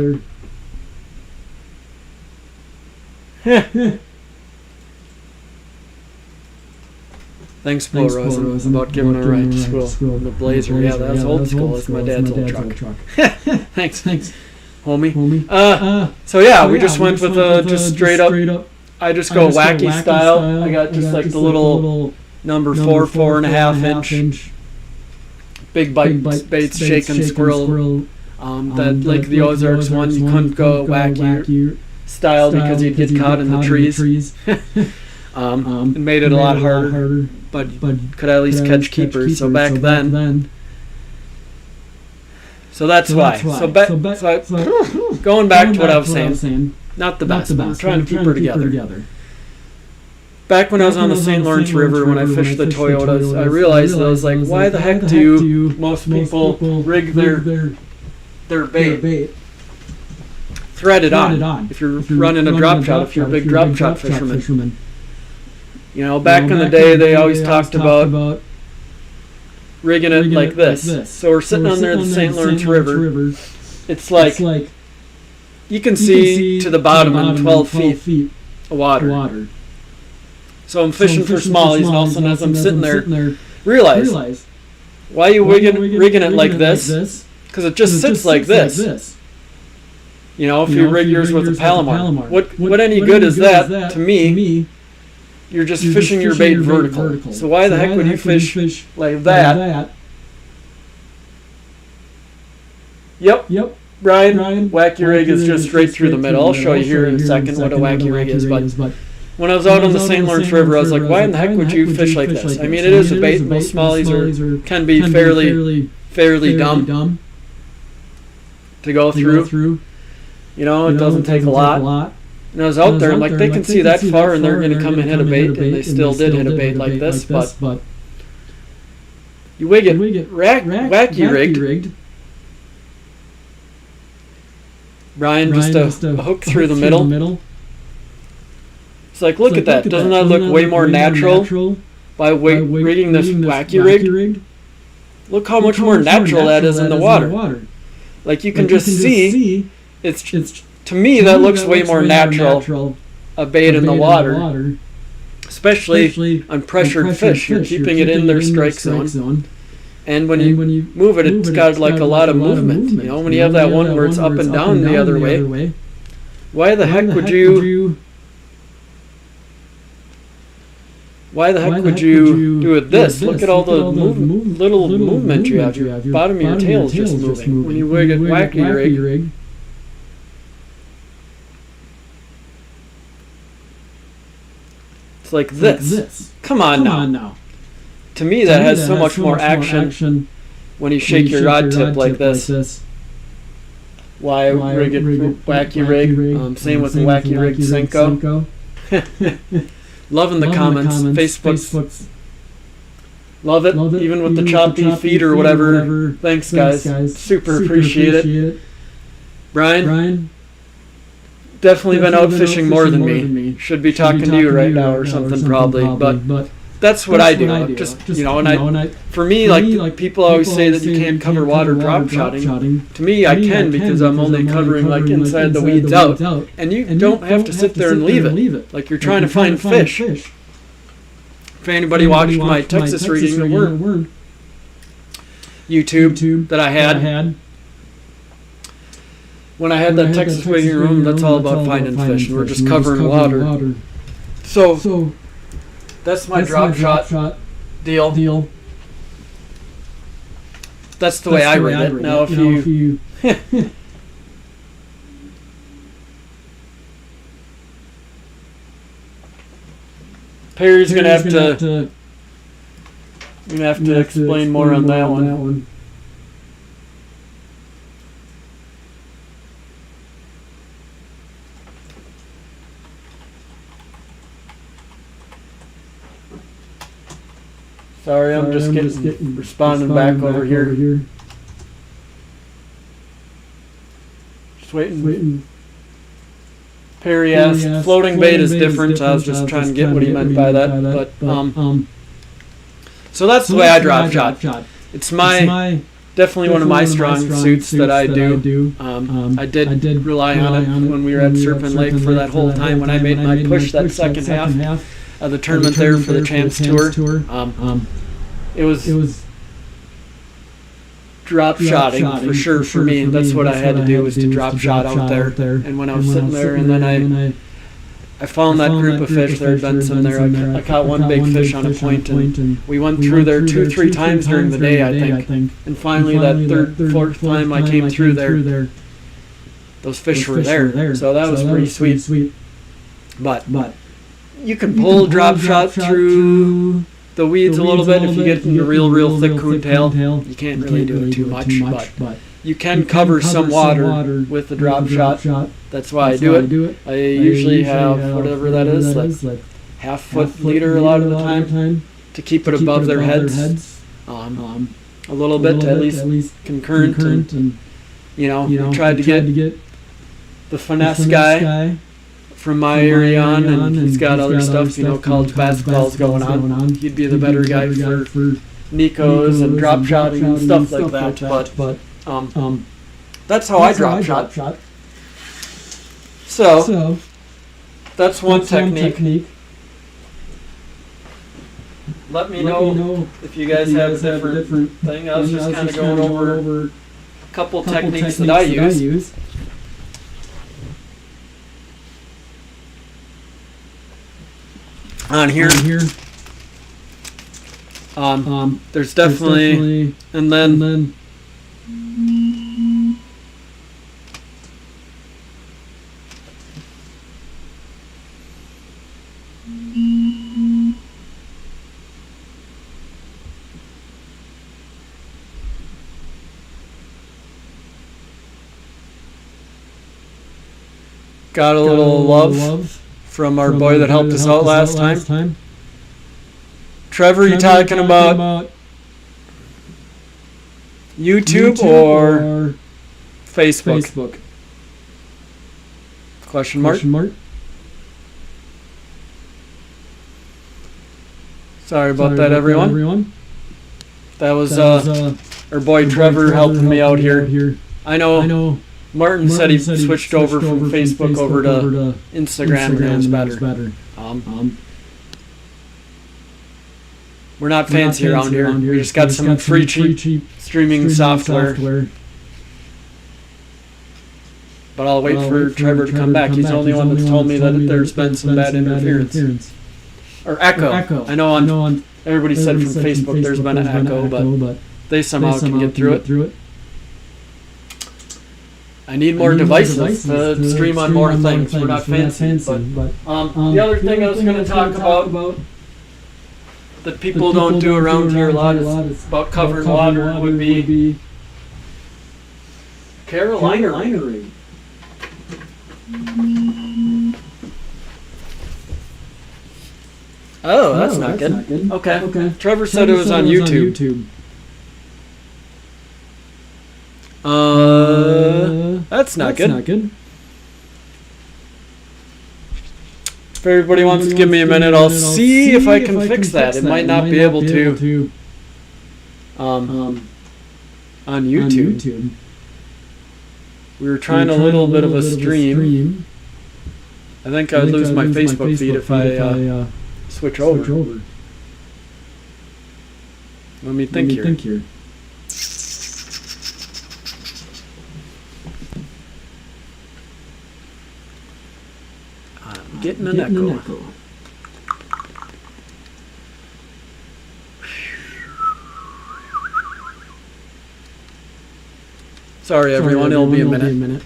Speaker 1: Thanks, Bo Rosen, about giving a ride to school. The Blazer, yeah, that was old school. It's my dad's old truck. Thanks, homie. So yeah, we just went with just straight up. I just go wacky style. I got just like the little number 4, 4.5 inch big baits shaking squirrel. That Lake of the Ozarks one, you couldn't go wacky style because you'd get caught in the trees. It made it a lot harder, but could at least catch keepers. So back then. So that's why. So going back to what I was saying, not the best. I'm trying to keep her together. Back when I was on the St. Lawrence River, when I fished the Toyotas, I realized that I was like, why the heck do most people rig their bait threaded on? If you're running a drop shot, if you're a big drop shot fisherman. You know, back in the day, they always talked about rigging it like this. So we're sitting on there the St. Lawrence River. It's like you can see to the bottom in 12 feet of water. So I'm fishing for smallies, and all of a sudden as I'm sitting there, realize, why are you rigging it like this? Because it just sits like this. You know, if you rig yours with a Palomar. What any good is that to me? You're just fishing your bait vertical. So why the heck would you fish like that? Yep. Brian, wacky rig is just straight through the middle. I'll show you here in a second what a wacky rig is. But when I was out on the St. Lawrence River, I was like, why in the heck would you fish like this? I mean, it is a bait. Most smallies can be fairly dumb to go through. You know, it doesn't take a lot. And I was out there, like, they can see that far, and they're going to come and hit a bait, and they still did hit a bait like this, but you wig it wacky rigged. Brian, just a hook through the middle. It's like, look at that. Doesn't that look way more natural by rigging this wacky rig? Look how much more natural that is in the water. Like, you can just see, it's to me, that looks way more natural, a bait in the water, especially on pressured fish. You're keeping it in their strike zone. And when you move it, it's got like a lot of movement. You know, when you have that one where it's up and down the other way, why the heck would you do it this? Look at all the little movement you have. Your bottom of your tail is just moving. When you wig it wacky rig, it's like this. Come on now. To me, that has so much more action when you shake your rod tip like this. Why rig it wacky rig? Same with the wacky rig Senko. Loving the comments. Facebook's love it, even with the choppy feet or whatever. Thanks, guys. Super appreciate it. Brian, definitely been out fishing more than me. Should be talking to you right now or something probably, but that's what I do. Just you know, and for me, like people always say that you can't cover water drop shotting. To me, I can because I'm only covering like inside the weeds out, and you don't have to sit there and leave it. Like you're trying to find fish. If anybody watched my Texas rigging the worm YouTube that I had. When I had that Texas rigging room, that's all about finding fish. We're just covering water. So that's my drop shot deal. That's the way I read it. Now, if you Perry's gonna have to explain more on that one. Sorry, I'm just getting responding back over here. Just waiting. Perry asked, floating bait is different. I was just trying to get what he meant by that. But so that's the way I drop shot. It's my definitely one of my strong suits that I do. I did rely on it when we were at Serpent Lake for that whole time when I made my push that second half of the tournament there for the Champs Tour. It was drop shotting for sure for me. That's what I had to do, was to drop shot out there. And when I was sitting there, and then I found that group of fish. There had been some there. I caught one big fish on a point, and we went through there 2-3 times during the day, I think. And finally, that third, fourth time I came through there, those fish were there. So that was pretty sweet. But you can pull drop shot through the weeds a little bit if you get into real thick coontail. You can't really do it too much, but you can cover some water with the drop shot. That's why I do it. I usually have whatever that is, like half-foot leader a lot of the time to keep it above their heads. A little bit to at least concurrent, and we tried to get the finesse guy from my area on, and he's got other stuff, college basketball's going on. He'd be the better guy for Nikos and drop shotting and stuff like that. But that's how I drop shot. So that's one technique. Let me know if you guys have a different thing. I was just kind of going over a couple techniques that I use. On here, there's definitely, and then got a little love from our boy that helped us out last time. Trevor, you talking about YouTube or Facebook? Question mark? Sorry about that, everyone. That was our boy Trevor helping me out here. I know Martin said he switched over from Facebook over to Instagram, and it was better. We're not fancy around here. We just got some free cheap streaming software. But I'll wait for Trevor to come back. He's the only one that's told me that there's been some bad interference. Or echo. I know on everybody said from Facebook there's been an echo, but they somehow can get through it. I need more devices to stream on more things. We're not fancy. But the other thing I was going to talk about that people don't do around here a lot is about covering water would be Carolina rig. Oh, that's not good. Okay. Trevor said it was on YouTube. That's not good. If everybody wants to give me a minute, I'll see if I can fix that. It might not be able to on YouTube. We were trying a little bit of a stream. I think I'd lose my Facebook feed if I switch over. Let me think here. Getting an echo. Sorry, everyone. It'll be a minute.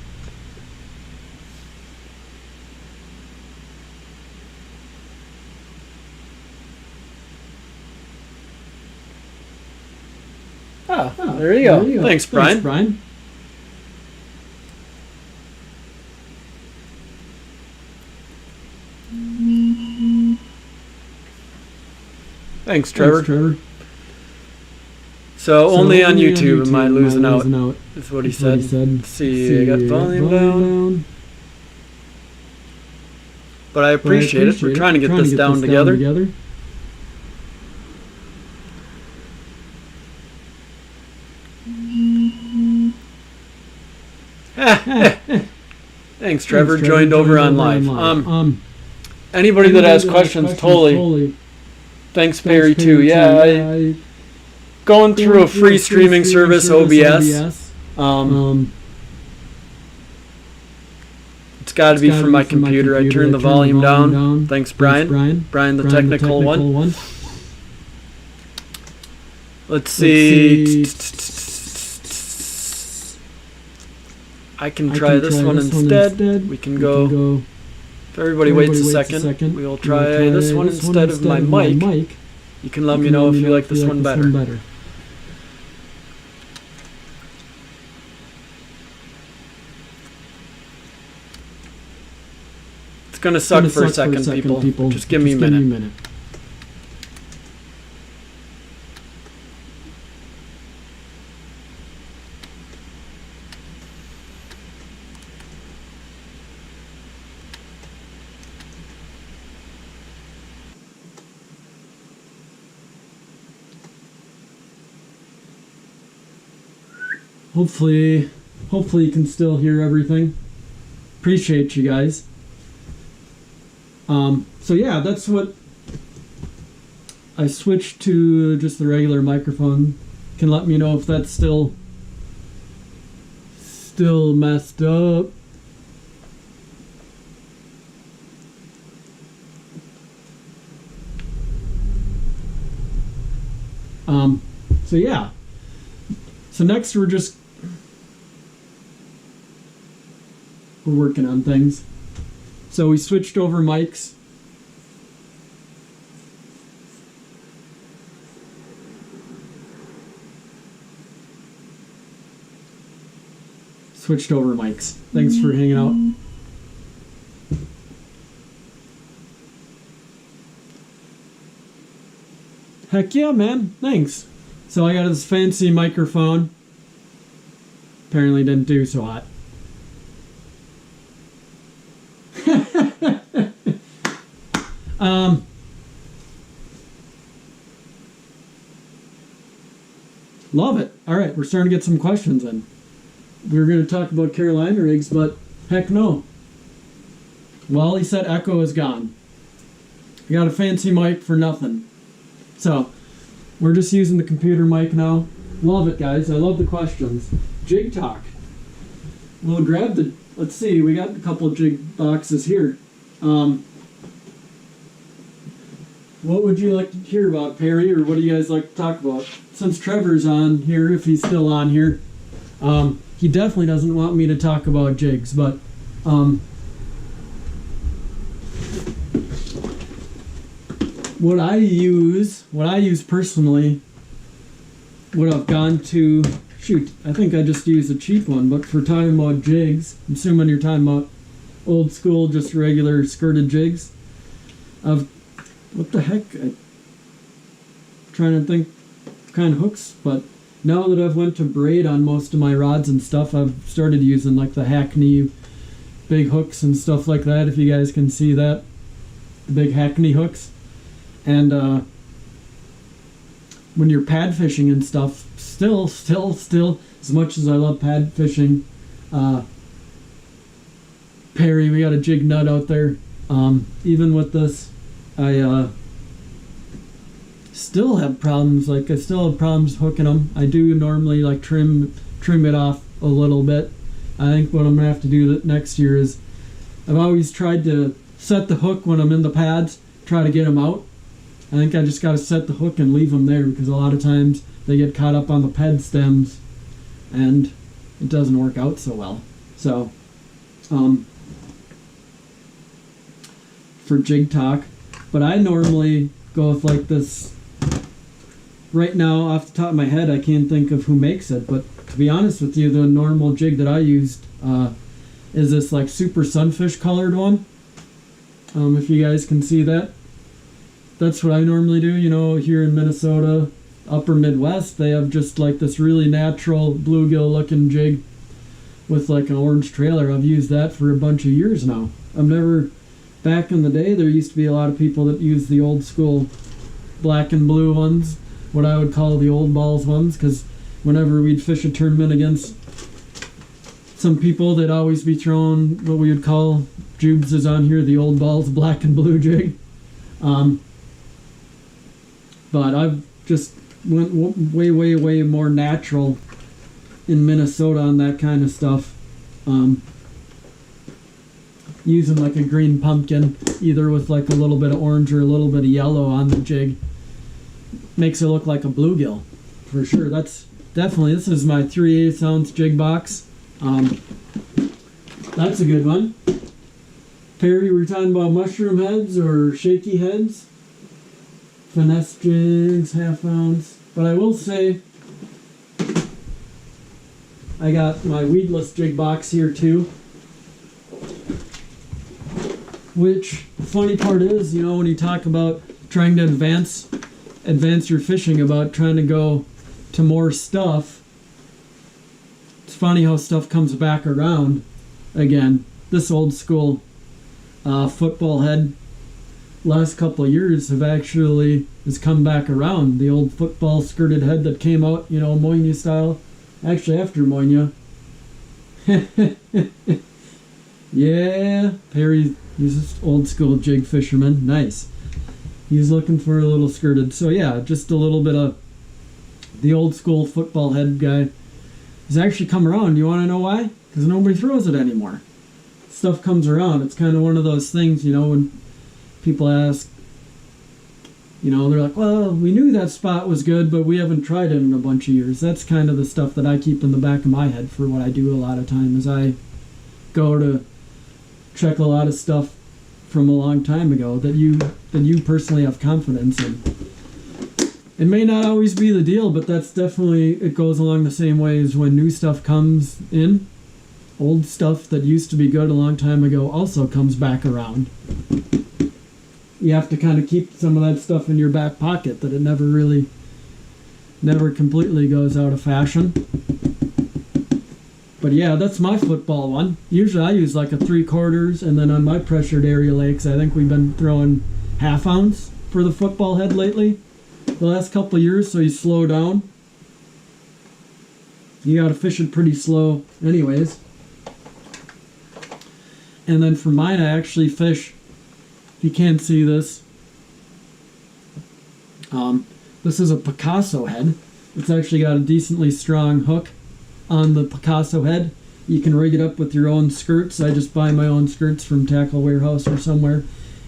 Speaker 1: There you go. Thanks, Brian. Thanks, Trevor. So only on YouTube am I losing out, is what he said. Let's see, I got the volume down. But I appreciate it. We're trying to get this down together. Thanks, Trevor. Joined over on live. Anybody that has questions, totally. Thanks, Perry, too. Yeah, going through a free streaming service, OBS. It's got to be from my computer. I turned the volume down. Thanks, Brian. Brian, the technical one. Let's see. I can try this one instead. We can go. If everybody waits a second, we will try this one instead of my mic. You can let me know if you like this one better. It's gonna suck for a second, people. Just give me a minute. Hopefully you can still hear everything. Appreciate you guys. So yeah, that's what I switched to, just the regular microphone. Can let me know if that's still messed up. So yeah. So next we're working on things. So we switched over mics. Thanks for hanging out. Heck yeah, man. Thanks. So I got this fancy microphone. Apparently didn't do so hot. Love it. All right, we're starting to get some questions in. We were going to talk about Carolina rigs, but heck no. Well, he said echo is gone. I got a fancy mic for nothing. So, we're just using the computer mic now. Love it, guys. I love the questions. Jig talk. We'll grab the... Let's see. We got a couple of jig boxes here. What would you like to hear about, Perry, or what do you guys like to talk about? Since Trevor's on here, if he's still on here, he definitely doesn't want me to talk about jigs, but what I use personally, what I've gone to, I think I just used a cheap one, but for talking about jigs, I'm assuming you're talking about old school, just regular skirted jigs. What the heck? I'm trying to think kind of hooks, but now that I've went to braid on most of my rods and stuff, I've started using like the Hackney big hooks and stuff like that, if you guys can see that. The big Hackney hooks. And when you're pad fishing and stuff, still, as much as I love pad fishing, Perry, we got a jig nut out there. Even with this, I still have problems. Like, I still have problems hooking them. I do normally like trim it off a little bit. I think what I'm gonna have to do next year is, I've always tried to set the hook when I'm in the pads, try to get them out. I think I just got to set the hook and leave them there, because a lot of times they get caught up on the ped stems and it doesn't work out so well. So, for jig talk, but I normally go with like this. Right now, off the top of my head, I can't think of who makes it, but to be honest with you, the normal jig that I used is this like super sunfish colored one. If you guys can see that. That's what I normally do. You know, here in Minnesota, upper Midwest, they have just like this really natural bluegill looking jig with like an orange trailer. I've used that for a bunch of years now. Back in the day, there used to be a lot of people that used the old school black and blue ones, what I would call the old balls ones, because whenever we'd fish a tournament against
Speaker 2: some people that always be throwing what we would call, Jubes is on here, the old balls black and blue jig. But I've just went way more natural in Minnesota on that kind of stuff. Using like a green pumpkin, either with like a little bit of orange or a little bit of yellow on the jig. Makes it look like a bluegill, for sure. That's definitely, this is my 3/8 ounce jig box. That's a good one. Perry, were you talking about mushroom heads or shaky heads? Finesse jigs, 1/2 ounce. But I will say, I got my weedless jig box here too. Which, the funny part is, when you talk about trying to advance your fishing, about trying to go to more stuff, it's funny how stuff comes back around again. This old school football head, last couple of years has come back around. The old football skirted head that came out, Moynia style. Actually, after Moynia. Yeah, Perry, he's an old school jig fisherman. Nice. He's looking for a little skirted. So yeah, just a little bit of the old school football head guy. He's actually come around. You want to know why? Because nobody throws it anymore. Stuff comes around. It's kind of one of those things, when people ask, they're like, well, we knew that spot was good, but we haven't tried it in a bunch of years. That's kind of the stuff that I keep in the back of my head for what I do a lot of time, is I go to check a lot of stuff from a long time ago that you personally have confidence in. It may not always be the deal, but that's definitely, it goes along the same way as when new stuff comes in. Old stuff that used to be good a long time ago also comes back around. You have to kind of keep some of that stuff in your back pocket, that it never completely goes out of fashion. But yeah, that's my football one. Usually I use like a 3/4, and then on my pressured area lakes, I think we've been throwing 1/2 ounce for the football head lately, the last couple of years, so you slow down. You gotta fish it pretty slow anyways. And then for mine, I actually fish, if you can't see this, this is a Picasso head. It's actually got a decently strong hook on the Picasso head. You can rig it up with your own skirts. I just buy my own skirts from Tackle Warehouse or somewhere,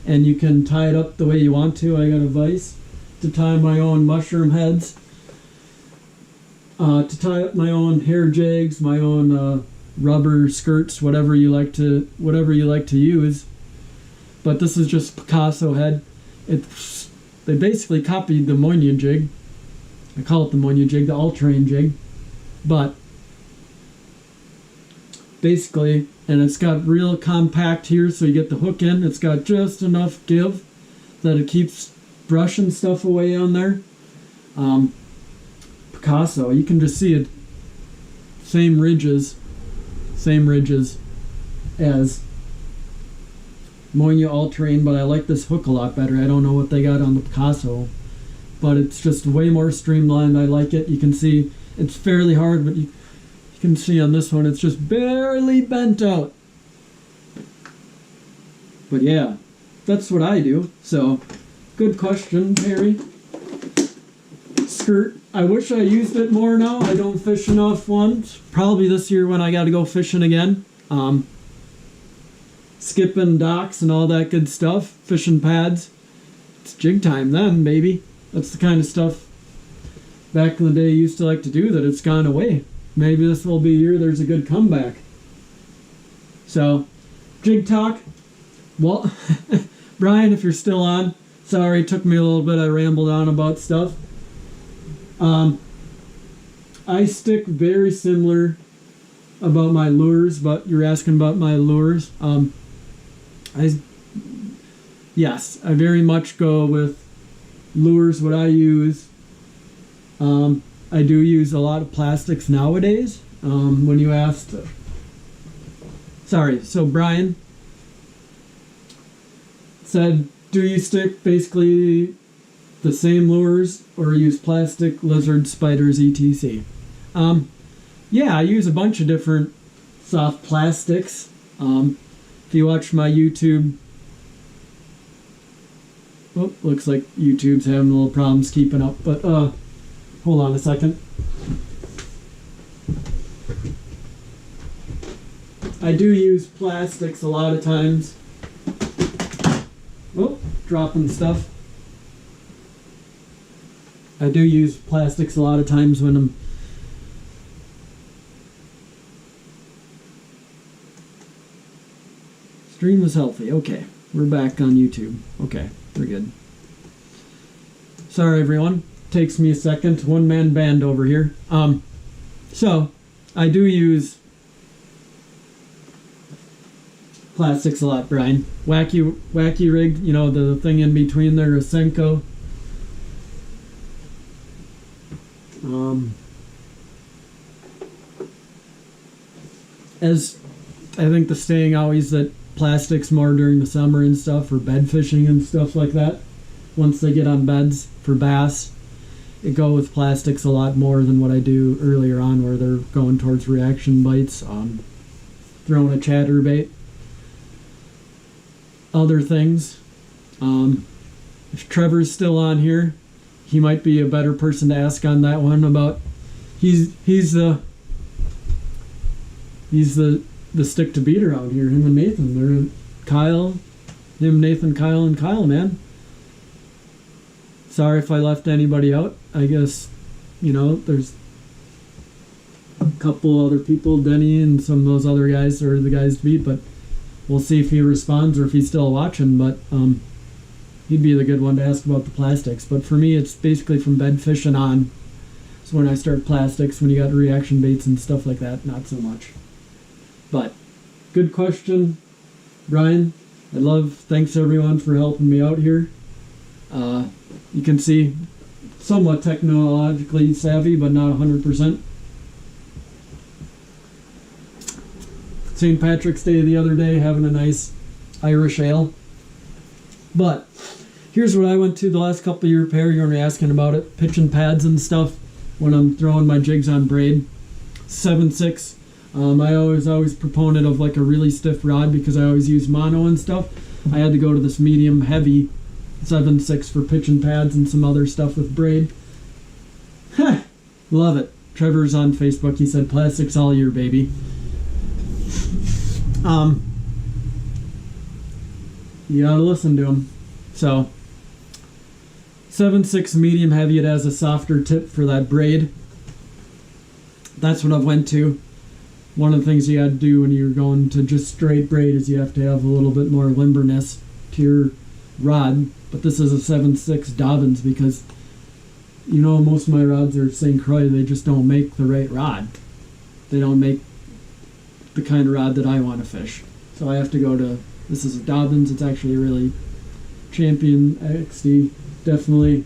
Speaker 2: and you can tie it up the way you want to. I got a vise to tie my own mushroom heads, to tie up my own hair jigs, my own rubber skirts, whatever you like to use. But this is just Picasso head. They basically copied the Moynia jig. I call it the Moynia jig, the all-terrain jig. But basically, and it's got real compact here, so you get the hook in. It's got just enough give that it keeps brush and stuff away on there. Picasso, you can just see it. Same ridges as Moynia all-terrain, but I like this hook a lot better. I don't know what they got on the Picasso, but it's just way more streamlined. I like it. You can see it's fairly hard, but you can see on this one it's just barely bent out. But yeah, that's what I do. So, good question, Perry. Skirt. I wish I used it more now. I don't fish enough once. Probably this year when I got to go fishing again. Skipping docks and all that good stuff. Fishing pads. It's jig time then, baby. That's the kind of stuff back in the day I used to like to do that it's gone away. Maybe this will be a year there's a good comeback. So, jig talk. Well, Brian, if you're still on, sorry, it took me a little bit. I rambled on about stuff. I stick very similar about my lures, but you're asking about my lures. Yes, I very much go with lures, what I use. I do use a lot of plastics nowadays. When you asked, so Brian said, do you stick basically the same lures or use plastic, lizard, spiders, etc.? Yeah, I use a bunch of different soft plastics. If you watch my YouTube, oh, looks like YouTube's having a little problems keeping up, but hold on a second. I do use plastics a lot of times. Oh, dropping stuff. I do use plastics a lot of times when I'm stream is healthy. Okay, we're back on YouTube. Okay, we're good. Sorry everyone, takes me a second. One-man band over here. So I do use plastics a lot, Brian. Wacky rig, you know, the thing in between there is Senko. As I think the saying always that plastics more during the summer and stuff for bed fishing and stuff like that. Once they get on beds for bass, it go with plastics a lot more than what I do earlier on where they're going towards reaction bites, throwing a chatterbait. Other things. If Trevor's still on here, he might be a better person to ask on that one about. He's the stick to beat around here. Him and Nathan. They're Kyle, him, Nathan, Kyle, and Kyle, man. Sorry if I left anybody out. I guess, you know, there's a couple other people, Denny and some of those other guys are the guys to beat, but we'll see if he responds or if he's still watching, but he'd be the good one to ask about the plastics. But for me, it's basically from bed fishing on. So when I start plastics, when you got reaction baits and stuff like that, not so much. But good question, Brian. Thanks everyone for helping me out here. You can see somewhat technologically savvy, but not 100%. St. Patrick's Day the other day, having a nice Irish ale. But here's what I went to the last couple of years, Perry, you were asking about it, pitching pads and stuff when I'm throwing my jigs on braid. 7/6. I always proponent of like a really stiff rod because I always use mono and stuff. I had to go to this medium heavy 7/6 for pitching pads and some other stuff with braid. Love it. Trevor's on Facebook. He said plastics all year, baby. You gotta listen to him. So 7/6 medium heavy. It has a softer tip for that braid. That's what I went to. One of the things you got to do when you're going to just straight braid is you have to have a little bit more limberness to your rod. But this is a 7/6 Dobyns because, you know, most of my rods are St. Croix. They just don't make the right rod. They don't make the kind of rod that I want to fish. So I have to go to, this is a Dobyns. It's actually really Champion XD. Definitely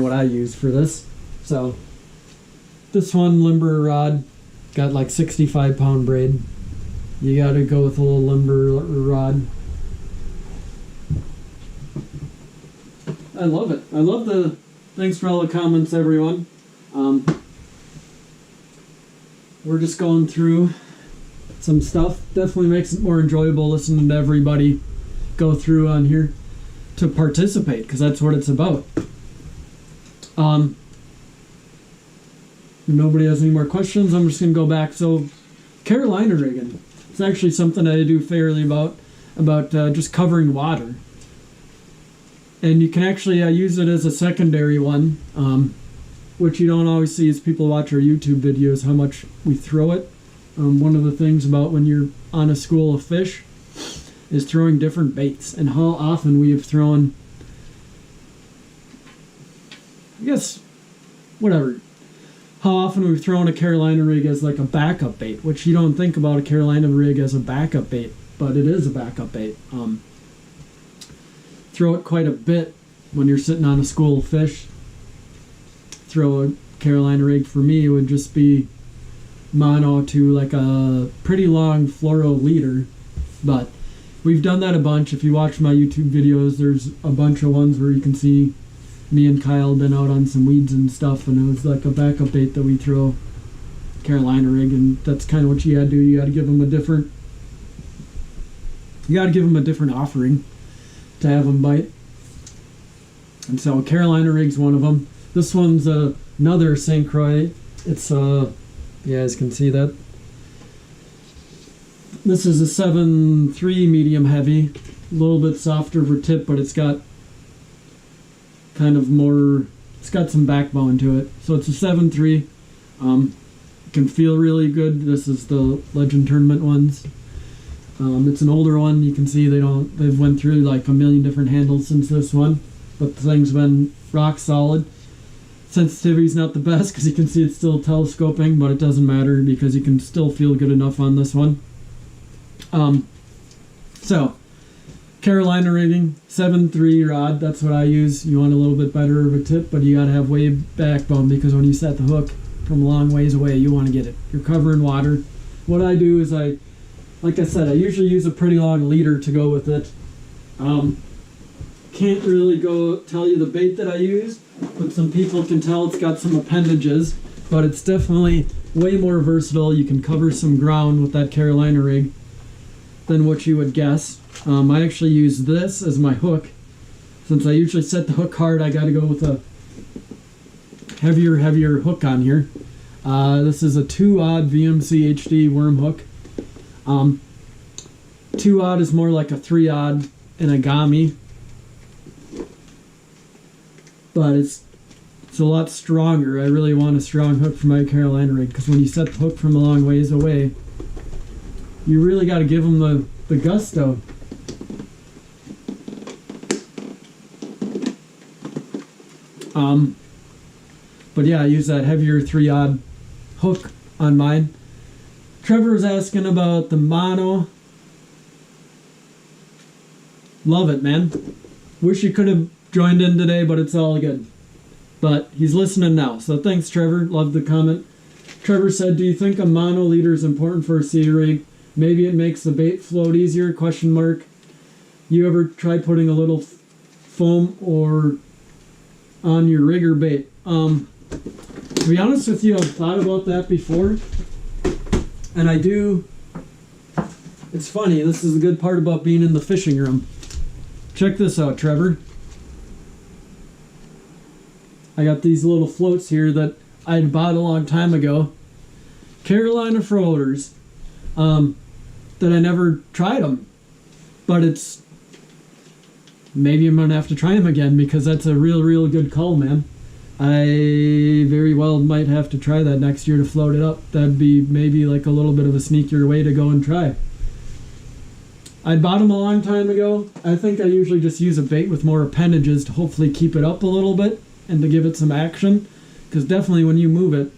Speaker 2: what I use for this. So this one limber rod got like 65 pound braid. You gotta go with a little limber rod. I love it. I love the, thanks for all the comments everyone. We're just going through some stuff. Definitely makes it more enjoyable listening to everybody go through on here to participate, because that's what it's about. If nobody has any more questions, I'm just going to go back. So, Carolina rigging. It's actually something I do fairly about just covering water. And you can actually use it as a secondary one, which you don't always see as people watch our YouTube videos, how much we throw it. One of the things about when you're on a school of fish is throwing different baits, and how often we have thrown, I guess, whatever, how often we've thrown a Carolina rig as like a backup bait, which you don't think about a Carolina rig as a backup bait, but it is a backup bait. Throw it quite a bit when you're sitting on a school of fish. Throw a Carolina rig for me would just be mono to like a pretty long fluoro leader, but we've done that a bunch. If you watch my YouTube videos, there's a bunch of ones where you can see me and Kyle been out on some weeds and stuff, and it was like a backup bait that we throw Carolina rig, and that's kind of what you gotta do. You gotta give them a different offering to have them bite. And so Carolina rig's one of them. This one's another St. Croix. It's you guys can see that. This is a 7.3 medium heavy, a little bit softer for tip, but it's got kind of more, it's got some backbone to it. So it's a 7.3. It can feel really good. This is the Legend Tournament ones. It's an older one. You can see they've went through like a million different handles since this one, but the thing's been rock solid. Sensitivity's not the best because you can see it's still telescoping, but it doesn't matter because you can still feel good enough on this one. So Carolina rigging, 7.3 rod, that's what I use. You want a little bit better of a tip, but you gotta have way backbone because when you set the hook from a long ways away, you want to get it. You're covering water. What I do is like I said, I usually use a pretty long leader to go with it. Can't really tell you the bait that I use, but some people can tell it's got some appendages, but it's definitely way more versatile. You can cover some ground with that Carolina rig than what you would guess. I actually use this as my hook. Since I usually set the hook hard, I got to go with a heavier hook on here. This is a 2-aught VMC HD worm hook. 2-aught is more like a 3-aught Inagami, but it's a lot stronger. I really want a strong hook for my Carolina rig because when you set the hook from a long ways away, you really got to give them the gusto. But yeah, I use that heavier 3-aught hook on mine. Trevor was asking about the mono. Love it, man. Wish you could have joined in today, but it's all good. But he's listening now, so thanks, Trevor. Love the comment. Trevor said, do you think a mono leader is important for a sea rig? Maybe it makes the bait float easier? Question mark. You ever try putting a little foam or on your rig or bait? To be honest with you, I've thought about that before. And I do. It's funny, this is the good part about being in the fishing room. Check this out, Trevor. I got these little floats here that I'd bought a long time ago. Carolina floaters. That I never tried them. But it's... Maybe I'm going to have to try them again because that's a real good call, man. I very well might have to try that next year to float it up. That'd be maybe like a little bit of a sneakier way to go and try. I bought them a long time ago. I think I usually just use a bait with more appendages to hopefully keep it up a little bit and to give it some action. Because definitely when you move it,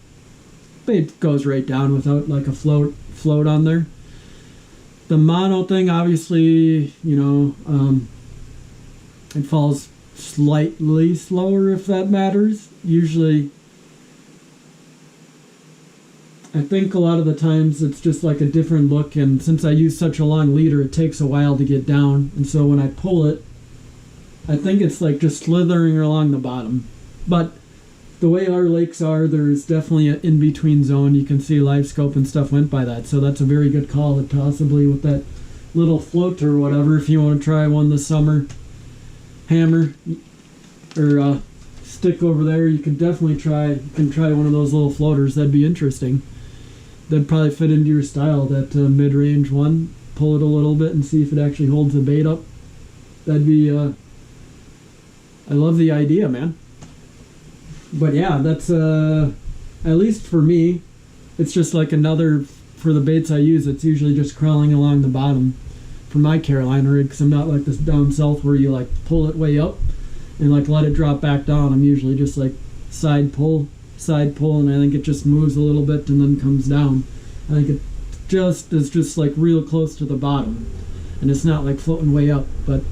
Speaker 2: bait goes right down without like a float on there. The mono thing, obviously, it falls slightly slower if that matters. Usually, I think a lot of the times it's just like a different look, and since I use such a long leader, it takes a while to get down, and so when I pull it, I think it's like just slithering along the bottom. But the way our lakes are, there's definitely an in-between zone. You can see live scope and stuff went by that, so that's a very good call to possibly with that little float or whatever, if you want to try one this summer. Hammer or stick over there, you can definitely try one of those little floaters. That'd be interesting. That'd probably fit into your style, that mid-range one. Pull it a little bit and see if it actually holds the bait up. That'd be I love the idea, man. But yeah, that's at least for me, it's just like another, for the baits I use, it's usually just crawling along the bottom for my Carolina rig, because I'm not like this down south where you like pull it way up and like let it drop back down. I'm usually just like side pull, and I think it just moves a little bit and then comes down. I think it is just like real close to the bottom, and it's not like floating way up. But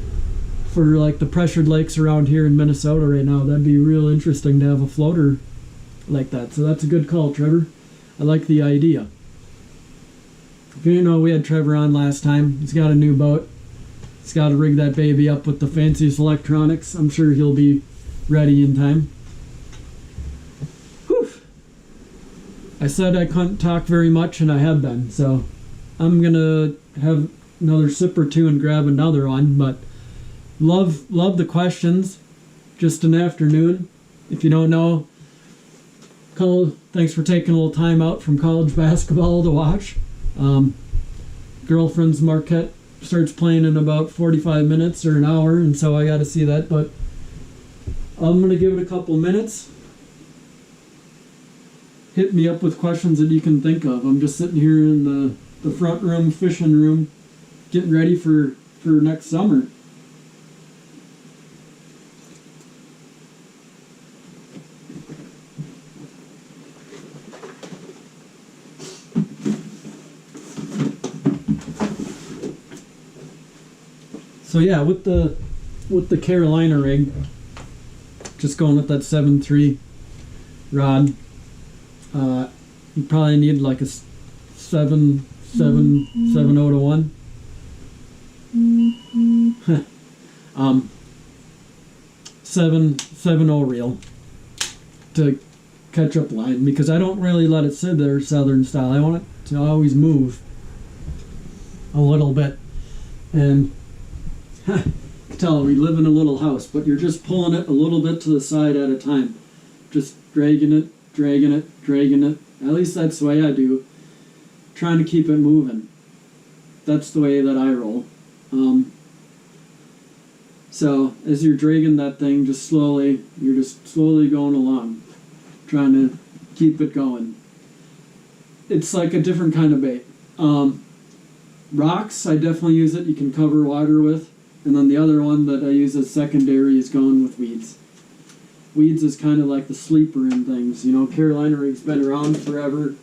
Speaker 2: for like the pressured lakes around here in Minnesota right now, that'd be real interesting to have a floater like that. So that's a good call, Trevor. I like the idea. If you didn't know, we had Trevor on last time. He's got a new boat. He's got to rig that baby up with the fanciest electronics. I'm sure he'll be ready in time. Whew. I said I couldn't talk very much, and I have been, so I'm gonna have another sip or two and grab another one. But love the questions. Just an afternoon. If you don't know, thanks for taking a little time out from college basketball to watch. Girlfriend's Marquette starts playing in about 45 minutes or an hour, and so I got to see that. But I'm gonna give it a couple minutes. Hit me up with questions that you can think of. I'm just sitting here in the front room, fishing room, getting ready for next summer. So yeah, with the Carolina rig, just going with that 7.3 rod. You probably need like a 7.0 to 1. 7.0 reel to catch up line, because I don't really let it sit there southern style. I want it to always move a little bit. And tell we live in a little house, but you're just pulling it a little bit to the side at a time, just dragging it. At least that's the way I do, trying to keep it moving. That's the way that I roll. So as you're dragging that thing, you're just slowly going along, trying to keep it going. It's like a different kind of bait. Rocks, I definitely use it. You can cover water with. And then the other one that I use as secondary is going with weeds. Weeds is kind of like the sleeper in things. You know, Carolina rig's been around forever.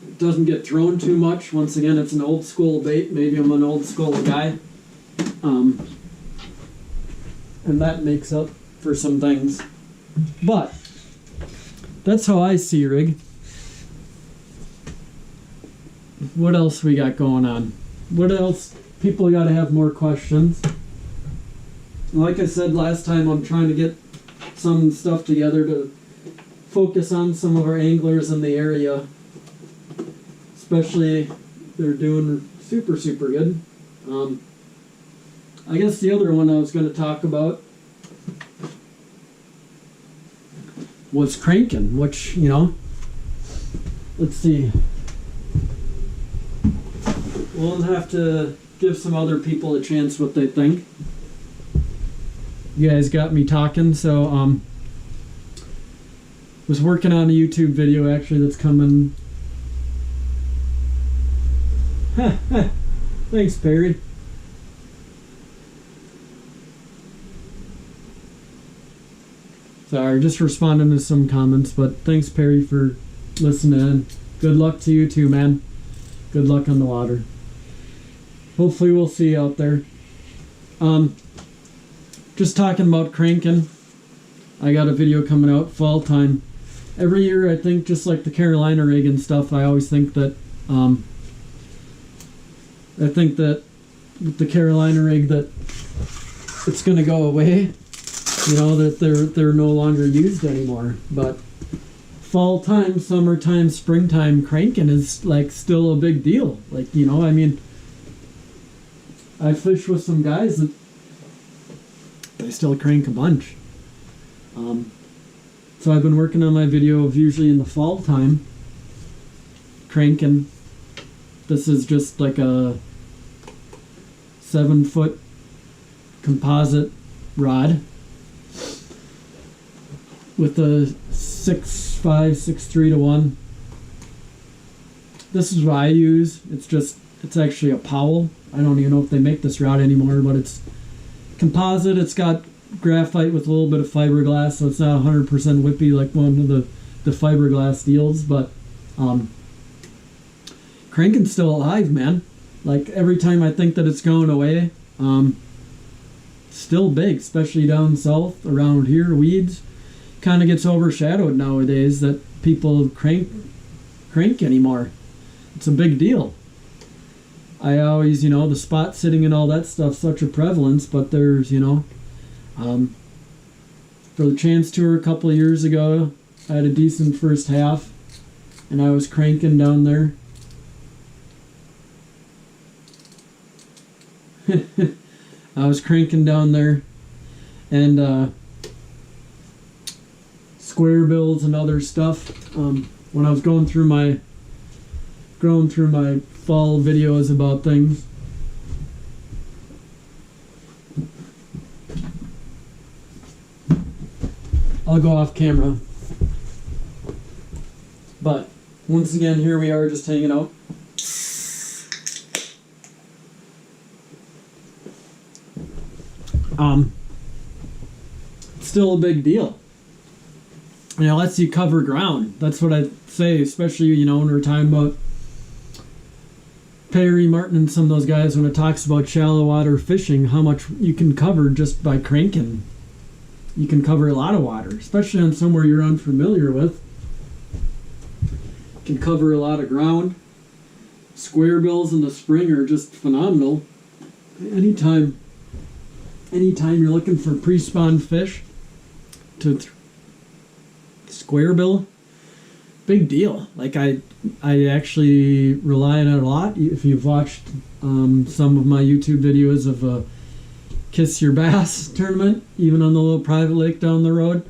Speaker 2: It doesn't get thrown too much. Once again, it's an old school bait. Maybe I'm an old school guy. And that makes up for some things. But that's how I see rig. What else we got going on? What else? People got to have more questions. Like I said last time, I'm trying to get some stuff together to focus on some of our anglers in the area. Especially, they're doing super good. I guess the other one I was going to talk about was cranking, which, you know, let's see. We'll have to give some other people a chance what they think. You guys got me talking, so was working on a YouTube video actually that's coming. Thanks, Perry. Sorry, just responding to some comments, but thanks, Perry, for listening in. Good luck to you too, man. Good luck on the water. Hopefully we'll see you out there. Just talking about cranking. I got a video coming out fall time. Every year, I think, just like the Carolina rig and stuff, I always think that with the Carolina rig that it's going to go away. You know, that they're no longer used anymore. But fall time, summertime, springtime, cranking is like still a big deal. Like, you know, I mean, I fish with some guys that they still crank a bunch. So I've been working on my video of usually in the fall time cranking. This is just like a 7-foot composite rod with a 6.5, 6.3 to 1. This is what I use. It's actually a Powell. I don't even know if they make this rod anymore, but it's composite. It's got graphite with a little bit of fiberglass, so it's not 100% whippy like one of the fiberglass deals, but cranking's still alive, man. Like, every time I think that it's going away, still big, especially down south around here. Weeds kind of gets overshadowed nowadays that people crank anymore. It's a big deal. I always, you know, the spot sitting and all that stuff, such a prevalence, but there's, you know, For the Chance Tour a couple of years ago, I had a decent first half, and I was cranking down there. I was cranking down there, and square bills and other stuff. When I was going through my fall videos about things. I'll go off camera. But once again, here we are just hanging out. Still a big deal. And it lets you cover ground. That's what I say, especially, when we're talking about Perry Martin and some of those guys when it talks about shallow water fishing, how much you can cover just by cranking. You can cover a lot of water, especially on somewhere you're unfamiliar with. You can cover a lot of ground. Square bills in the spring are just phenomenal. Anytime you're looking for pre-spawn fish to square bill, big deal. Like I actually rely on it a lot. If you've watched some of my YouTube videos of Kiss Your Bass tournament, even on the little private lake down the road,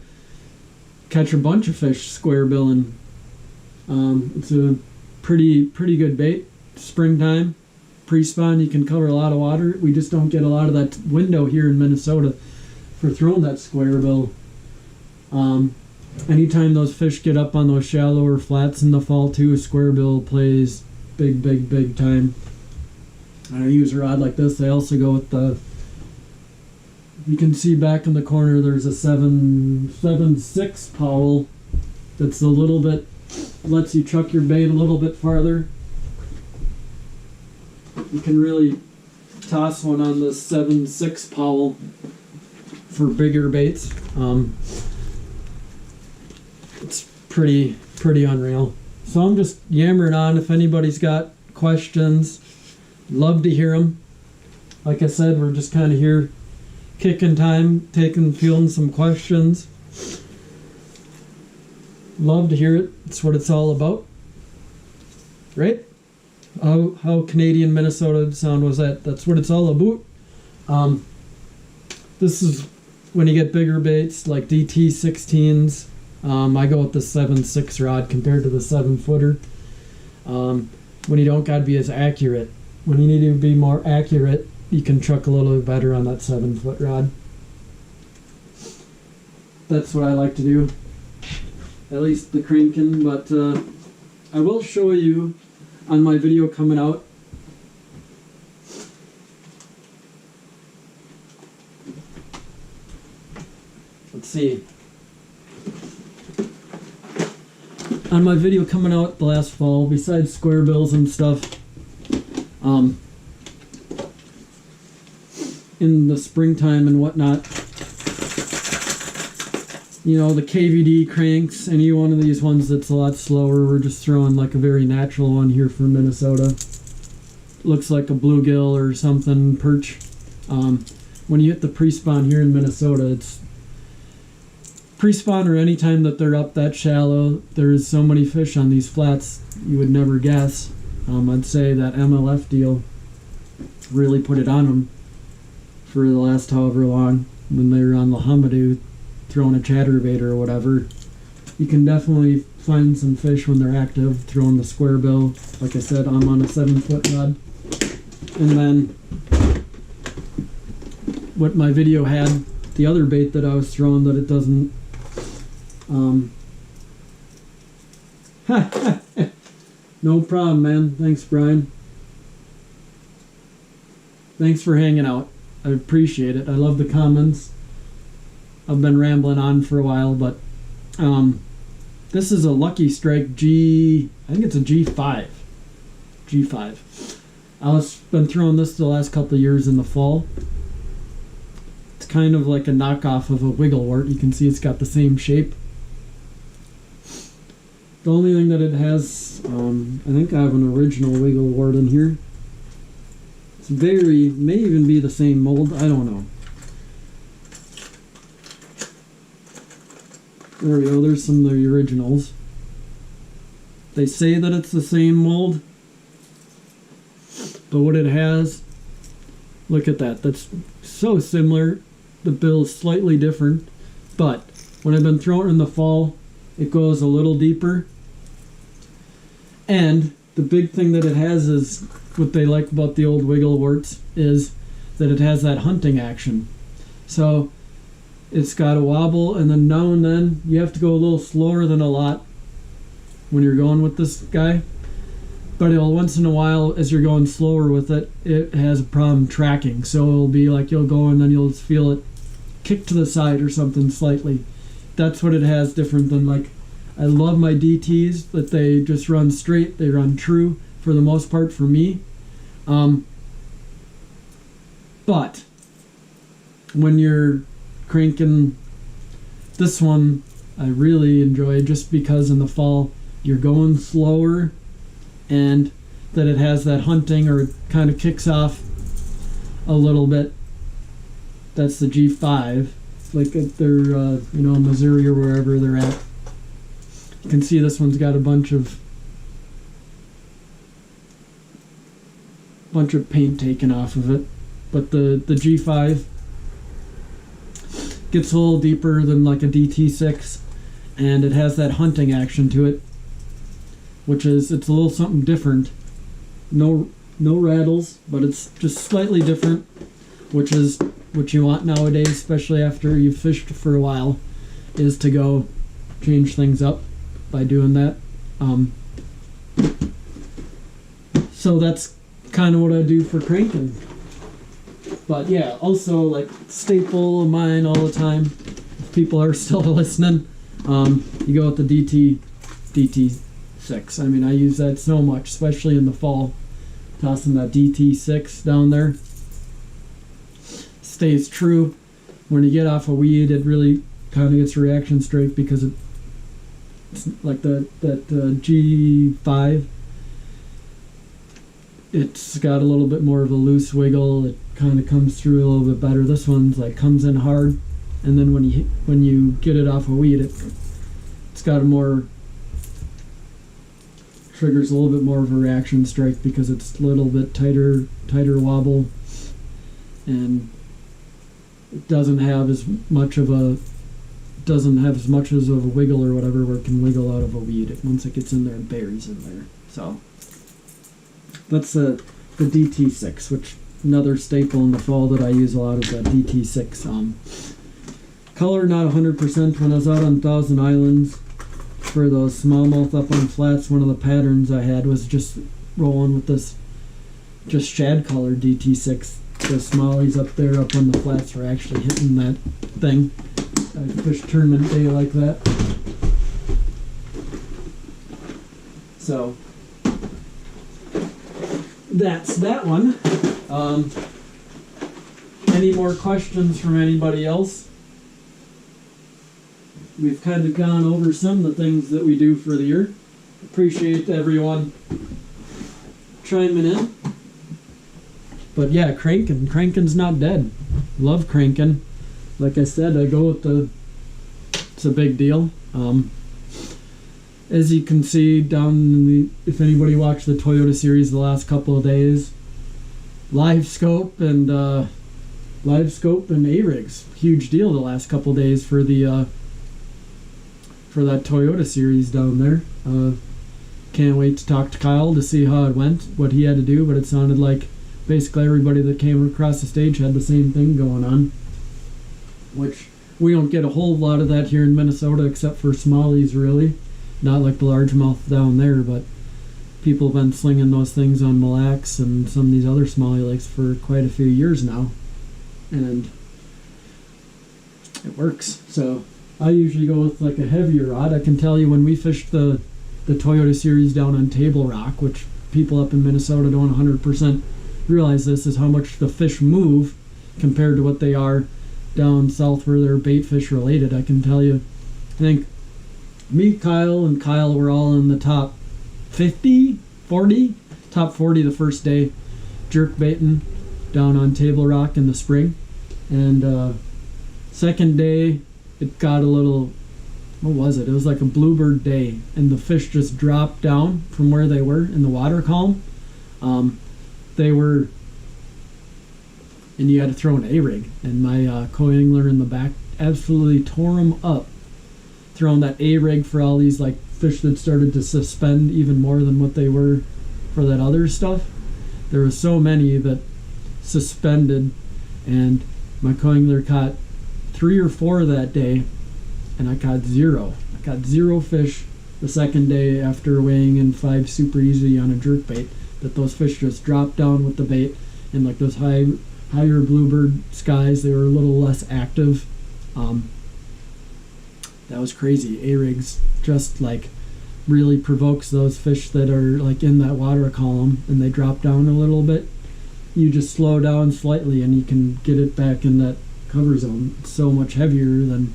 Speaker 2: catch a bunch of fish square billing. It's a pretty good bait. Springtime, pre-spawn, you can cover a lot of water. We just don't get a lot of that window here in Minnesota for throwing that square bill. Anytime those fish get up on those shallower flats in the fall too, square bill plays big time. I use a rod like this. I also go with the, you can see back in the corner there's a 7.6 Powell that's a little bit, lets you chuck your bait a little bit farther. You can really toss one on the 7.6 Powell for bigger baits. It's pretty unreal. So I'm just yammering on. If anybody's got questions, love to hear them. Like I said, we're just kind of here kicking time, fielding some questions. Love to hear it. It's what it's all about. Right? How Canadian Minnesota sound was that? That's what it's all about. This is when you get bigger baits like DT 16s. I go with the 7.6 rod compared to the 7-footer. When you don't gotta be as accurate. When you need to be more accurate, you can truck a little bit better on that 7-foot rod. That's what I like to do. At least the cranking, but I will show you on my video coming out. Let's see. On my video coming out the last fall, besides square bills and stuff, in the springtime and whatnot, the KVD cranks, any one of these ones that's a lot slower, we're just throwing like a very natural one here from Minnesota. Looks like a bluegill or something, perch. When you hit the pre-spawn here in Minnesota, it's pre-spawn or any time that they're up that shallow, there's so many fish on these flats you would never guess. I'd say that MLF deal really put it on them for the last however long when they were on Lahamadou throwing a chatterbait or whatever. You can definitely find some fish when they're active throwing the square bill. Like I said, I'm on a 7-foot rod. And then what my video had, the other bait that I was throwing that it doesn't no problem, man. Thanks, Brian. Thanks for hanging out. I appreciate it. I love the comments. I've been rambling on for a while, but this is a Lucky Strike G. I think it's a G5. I've been throwing this the last couple of years in the fall. It's kind of like a knockoff of a wigglewort. You can see it's got the same shape. The only thing that it has, I think I have an original wigglewort in here. It's may even be the same mold. I don't know. There we go, there's some of the originals. They say that it's the same mold, but what it has, look at that, that's so similar. The bill's slightly different, but when I've been throwing it in the fall, it goes a little deeper. And the big thing that it has is, what they like about the old Wiggleworts is that it has that hunting action. So it's got a wobble, and then now and then you have to go a little slower than a lot when you're going with this guy. But it'll, once in a while, as you're going slower with it, it has a problem tracking. So it'll be like you'll go and then you'll just feel it kick to the side or something slightly. That's what it has different than, like, I love my DTs that they just run straight, they run true for the most part for me. But when you're cranking this one, I really enjoy, just because in the fall you're going slower, and that it has that hunting, or it kind of kicks off a little bit. That's the G5, like at their Missouri or wherever they're at. You can see this one's got a bunch of paint taken off of it, but the G5 gets a little deeper than like a DT6, and it has that hunting action to it, which is, it's a little something different. No rattles, but it's just slightly different, which is what you want nowadays, especially after you've fished for a while, is to go change things up by doing that. So that's kind of what I do for cranking. But yeah, also, like, staple of mine all the time, if people are still listening, you go with the DT6. I mean, I use that so much, especially in the fall. Tossing that DT6 down there. Stays true. When you get off a weed, it really kind of gets reaction straight, because it's like that G5. It's got a little bit more of a loose wiggle. It kind of comes through a little bit better. This one's like comes in hard, and then when you get it off a weed, it's got a more, triggers a little bit more of a reaction strike, because it's a little bit tighter wobble, and it doesn't have as much as a wiggle or whatever, where it can wiggle out of a weed. Once it gets in there, it buries in there. So that's the DT6, which another staple in the fall that I use a lot is that DT6. Color not 100%. When I was out on Thousand Islands for those smallmouth up on flats, one of the patterns I had was just rolling with this just shad color DT6. The smallies up there up on the flats were actually hitting that thing. I fished tournament day like that. So that's that one. Any more questions from anybody else? We've kind of gone over some of the things that we do for the year. Appreciate everyone chiming in. But yeah, cranking's not dead. Love cranking. Like I said, I go with it's a big deal. As you can see down in if anybody watched the Toyota series the last couple of days, live scope and A-rigs, huge deal the last couple of days for the for that Toyota series down there. Can't wait to talk to Kyle to see how it went, what he had to do, but it sounded like basically everybody that came across the stage had the same thing going on, which we don't get a whole lot of that here in Minnesota, except for smallies, really. Not like the largemouth down there, but people have been slinging those things on Mille Lacs and some of these other smallie lakes for quite a few years now, and it works. So I usually go with like a heavier rod. I can tell you, when we fished the Toyota series down on Table Rock, which people up in Minnesota don't 100% realize this, is how much the fish move compared to what they are down south where they're bait fish related. I can tell you, I think me, Kyle, and Kyle were all in the top 40 the first day jerk baiting down on Table Rock in the spring. And second day it got a little what was it? It was like a bluebird day, and the fish just dropped down from where they were in the water column. They were, and you had to throw an A-rig, and my co-angler in the back absolutely tore them up, throwing that A-rig for all these like fish that started to suspend even more than what they were for that other stuff. There were so many that suspended, and my co-angler caught 3 or 4 that day, and I caught 0. I caught 0 fish the second day after weighing in 5 super easy on a jerkbait. That those fish just dropped down with the bait, and like those higher bluebird skies, they were a little less active. That was crazy. A-rigs just like really provokes those fish that are like in that water column, and they drop down a little bit. You just slow down slightly and you can get it back in that cover zone. It's so much heavier than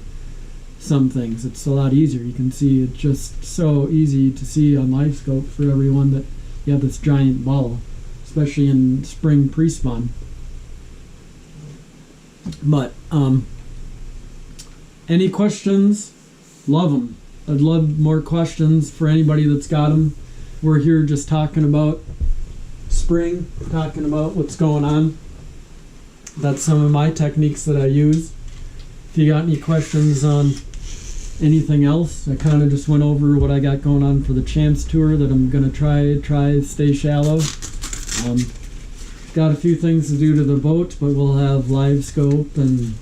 Speaker 2: some things. It's a lot easier. You can see it's just so easy to see on LiveScope for everyone that you have this giant ball, especially in spring pre-spawn. But any questions? Love them. I'd love more questions for anybody that's got them. We're here just talking about spring, talking about what's going on. That's some of my techniques that I use. If you got any questions on anything else, I kind of just went over what I got going on for the Champs Tour that I'm going to try stay shallow. Got a few things to do to the boat, but we'll have LiveScope and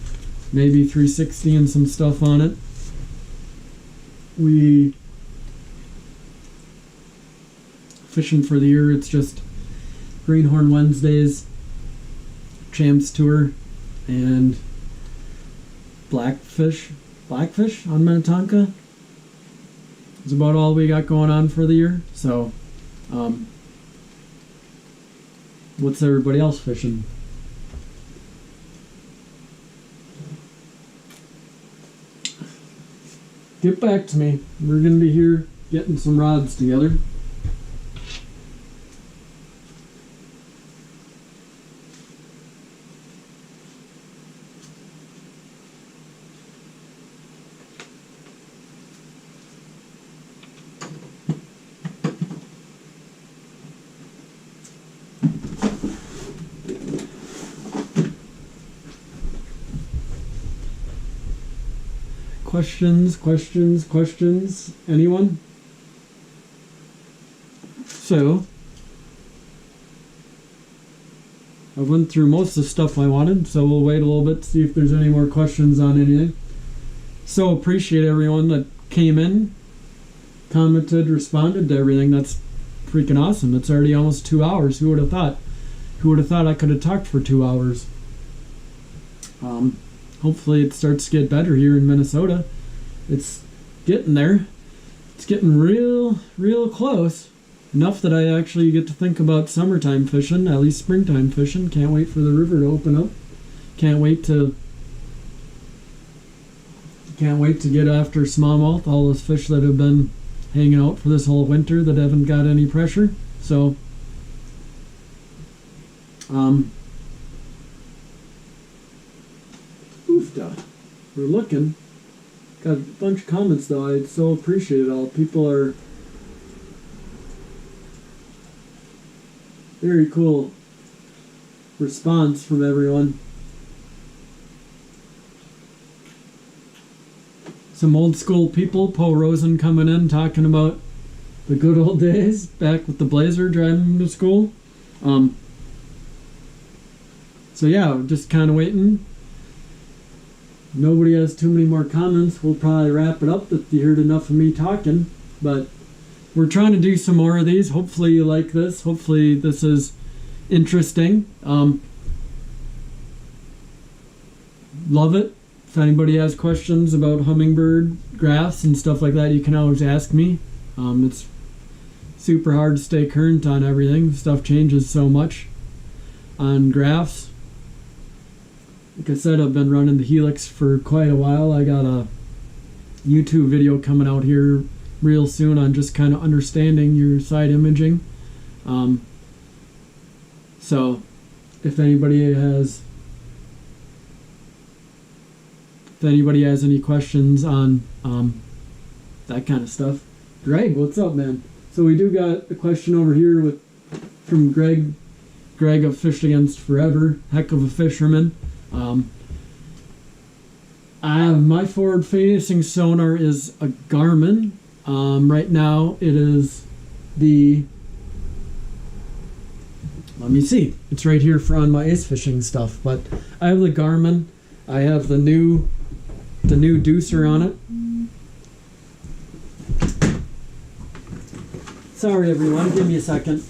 Speaker 2: maybe 360 and some stuff on it. We fishing for the year, it's just Greenhorn Wednesdays, Champs Tour, and Blackfish on Minnetonka. It's about all we got going on for the year. So what's everybody else fishing? Get back to me. We're going to be here getting some rods together. Questions? Anyone? So, I went through most of the stuff I wanted, so we'll wait a little bit to see if there's any more questions on anything. So, appreciate everyone that came in, commented, responded to everything. That's freaking awesome. It's already almost 2 hours. Who would have thought? Who would have thought I could have talked for 2 hours? Hopefully it starts to get better here in Minnesota. It's getting there. It's getting real close. Enough that I actually get to think about summertime fishing, at least springtime fishing. Can't wait for the river to open up. Can't wait to get after smallmouth, all those fish that have been hanging out for this whole winter that haven't got any pressure. So, we're looking. Got a bunch of comments though. I so appreciate it all. People are very cool response from everyone. Some old school people. Poe Rosen coming in talking about the good old days back with the Blazer driving him to school. So yeah, just kind of waiting. Nobody has too many more comments. We'll probably wrap it up if you heard enough of me talking. But we're trying to do some more of these. Hopefully you like this. Hopefully this is interesting. Love it. If anybody has questions about hummingbird graphs and stuff like that, you can always ask me. It's super hard to stay current on everything. Stuff changes so much on graphs. Like I said, I've been running the Helix for quite a while. I got a YouTube video coming out here real soon on just kind of understanding your side imaging. So if anybody has any questions on that kind of stuff. Greg, what's up, man? So we do got a question over here from Greg. Greg of Fished Against Forever, heck of a fisherman. My forward-facing sonar is a Garmin. Right now it is the... Let me see. It's right here on my ice fishing stuff. But I have the Garmin. I have the new deucer on it. Sorry, everyone. Give me a second.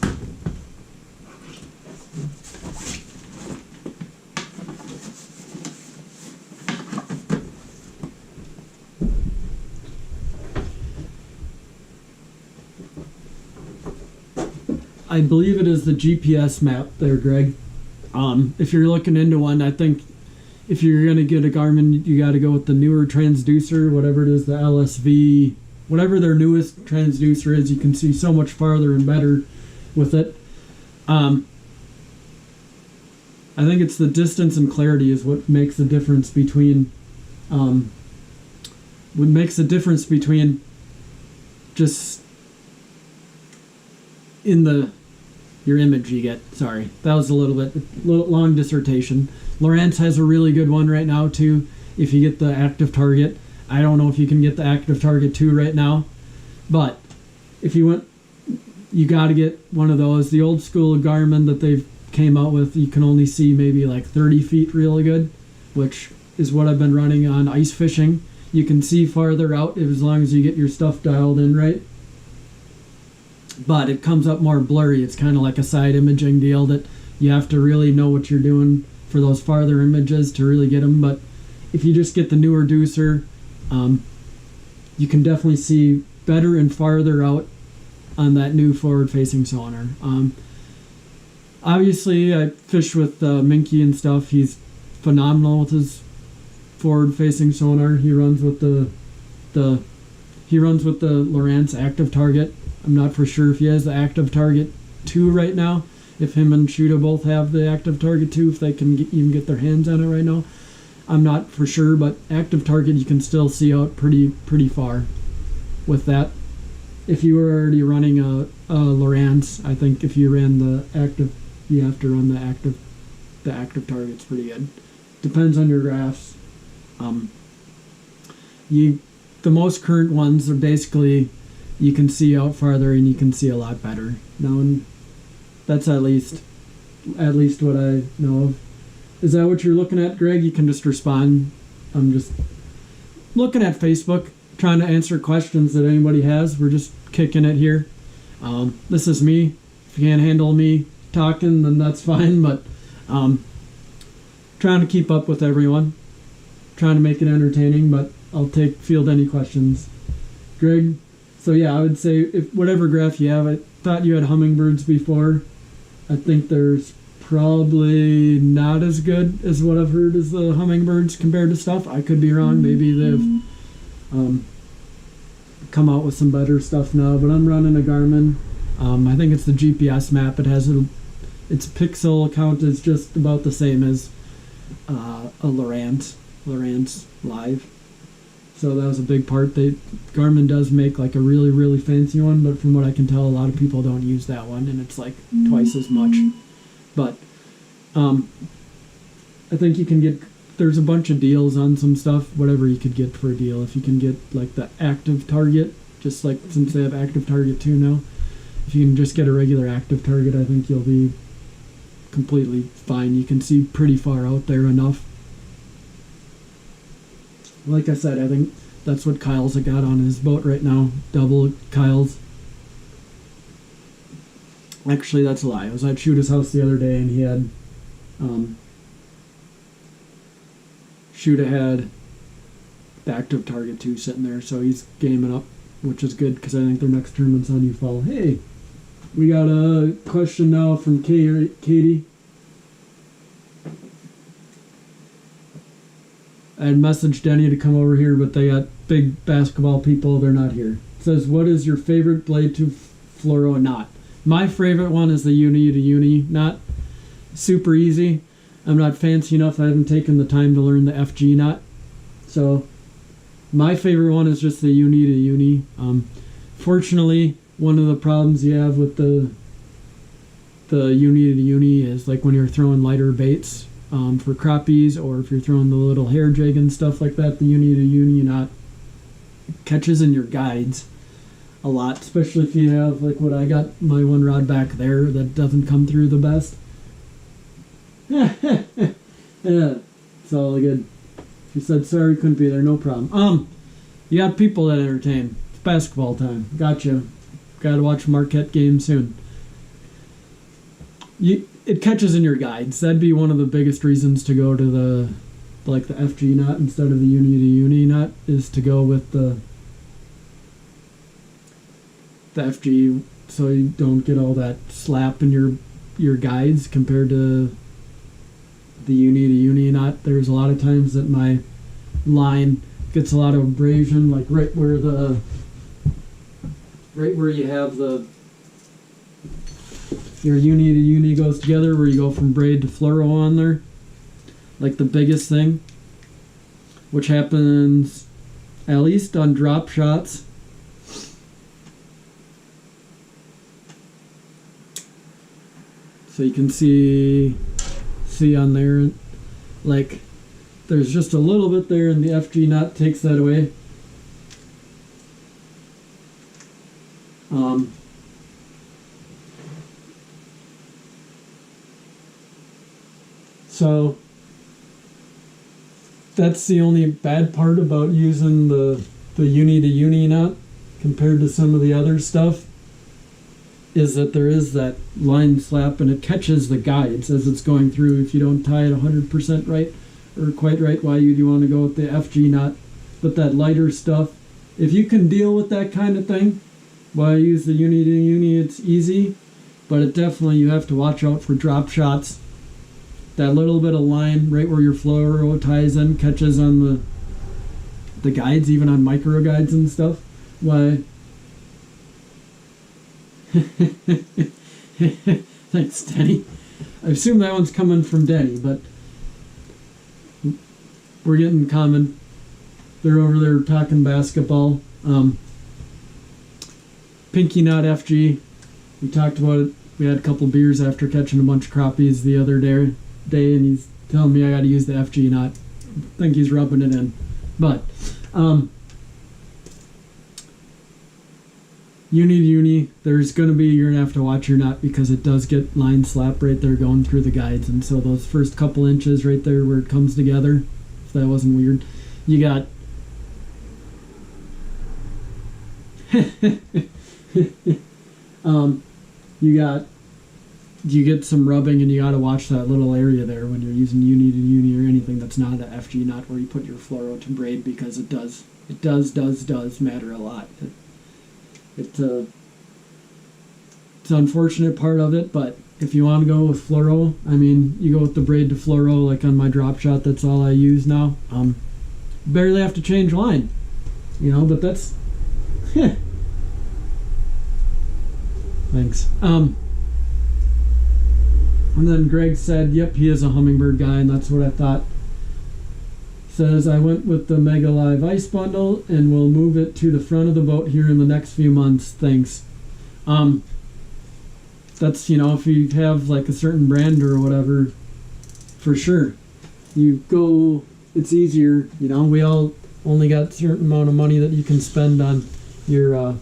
Speaker 2: I believe it is the GPS map there, Greg. If you're looking into one, I think if you're going to get a Garmin, you got to go with the newer transducer, whatever it is, the LSV, whatever their newest transducer is. You can see so much farther and better with it. I think it's the distance and clarity is what makes the difference between just in your image you get. Sorry, that was a little long dissertation. Lowrance has a really good one right now too. If you get the active target, I don't know if you can get the active target 2 right now, but if you want, you got to get one of those. The old school Garmin that they've came out with, you can only see maybe like 30 feet really good, which is what I've been running on ice fishing. You can see farther out as long as you get your stuff dialed in right. But it comes up more blurry. It's kind of like a side imaging deal that you have to really know what you're doing for those farther images to really get them. But if you just get the newer deucer, you can definitely see better and farther out on that new forward-facing sonar. Obviously, I fish with Minky and stuff. He's phenomenal with his forward-facing sonar. He runs with the Lowrance active target. I'm not for sure if he has the active target 2 right now. If him and Shuta both have the active target 2, if they can even get their hands on it right now, I'm not for sure. But active target, you can still see out pretty far with that. If you were already running a Lowrance, I think if you ran the active, you have to run the active target's pretty good. Depends on your graphs. The most current ones are basically, you can see out farther and you can see a lot better. Now, and that's at least what I know of. Is that what you're looking at, Greg? You can just respond. I'm just looking at Facebook, trying to answer questions that anybody has. We're just kicking it here. This is me. If you can't handle me talking, then that's fine. But trying to keep up with everyone, trying to make it entertaining. But I'll field any questions, Greg. So yeah, I would say if whatever graph you have, I thought you had hummingbirds before. I think there's probably not as good as what I've heard as the hummingbirds compared to stuff. I could be wrong. Maybe they've come out with some better stuff now. But I'm running a Garmin. I think it's the GPS map. It has its pixel count is just about the same as a Lowrance Live. So that was a big part. Garmin does make like a really, really fancy one, but from what I can tell, a lot of people don't use that one, and it's like twice as much. But I think you can get, there's a bunch of deals on some stuff, whatever you could get for a deal. If you can get like the active target, just like since they have active target 2 now, if you can just get a regular active target, I think you'll be completely fine. You can see pretty far out there enough. Like I said, I think that's what Kyle's got on his boat right now. Double Kyle's. Actually, that's a lie. I was at Shuta's house the other day, and he had Shuta had the active target 2 sitting there, so he's gaming up, which is good because I think their next tournament's on Ufall. Hey, we got a question now from Katie. I had messaged Denny to come over here, but they got big basketball people. They're not here. It says, what is your favorite blade to fluoro knot? My favorite one is the uni to uni knot. Super easy. I'm not fancy enough. I haven't taken the time to learn the FG knot. So My favorite one is just the uni to uni. Fortunately, one of the problems you have with the uni to uni is like when you're throwing lighter baits for crappies, or if you're throwing the little hair jig and stuff like that, the uni to uni not catches in your guides a lot, especially if you have like what I got, my one rod back there that doesn't come through the best. Yeah, it's all good. She said sorry couldn't be there, no problem. You got people that entertain. It's basketball time. Gotcha. Gotta watch Marquette game soon. It catches in your guides. That'd be one of the biggest reasons to go to the FG knot instead of the uni to uni knot, is to go with the FG, so you don't get all that slap in your guides compared to the uni to uni knot. There's a lot of times that my line gets a lot of abrasion, like right where you have your uni to uni goes together, where you go from braid to fluoro on there, like the biggest thing, which happens at least on drop shots. So you can see on there, like there's just a little bit there, and the FG knot takes that away. So that's the only bad part about using the uni to uni knot compared to some of the other stuff, is that there is that line slap, and it catches the guides as it's going through. If you don't tie it 100% right or quite right, why you want to go with the FG knot. But that lighter stuff, if you can deal with that kind of thing, why use the uni to uni? It's easy, but it definitely, you have to watch out for drop shots. That little bit of line right where your fluoro ties in catches on the guides, even on micro guides and stuff. Why? Thanks, Denny. I assume that one's coming from Denny, but we're getting common. They're over there talking basketball. Pinky knot FG. We talked about it. We had a couple beers after catching a bunch of crappies the other day, and he's telling me I got to use the FG knot. I think he's rubbing it in, but uni to uni, you're gonna have to watch your knot, because it does get line slap right there going through the guides, and so those first couple inches right there where it comes together, if that wasn't weird, you got you get some rubbing, and you got to watch that little area there when you're using uni to uni or anything that's not a FG knot where you put your fluoro to braid, because it does matter a lot. It's an unfortunate part of it, but if you want to go with fluoro, I mean, you go with the braid to fluoro, like on my drop shot, that's all I use now. Barely have to change line, but that's thanks. And then Greg said, yep, he is a Humminbird guy, and that's what I thought. Says, I went with the Mega Live Ice Bundle, and we'll move it to the front of the boat here in the next few months. Thanks. That's, if you have like a certain brand or whatever, for sure. It's easier, we all only got a certain amount of money that you can spend on your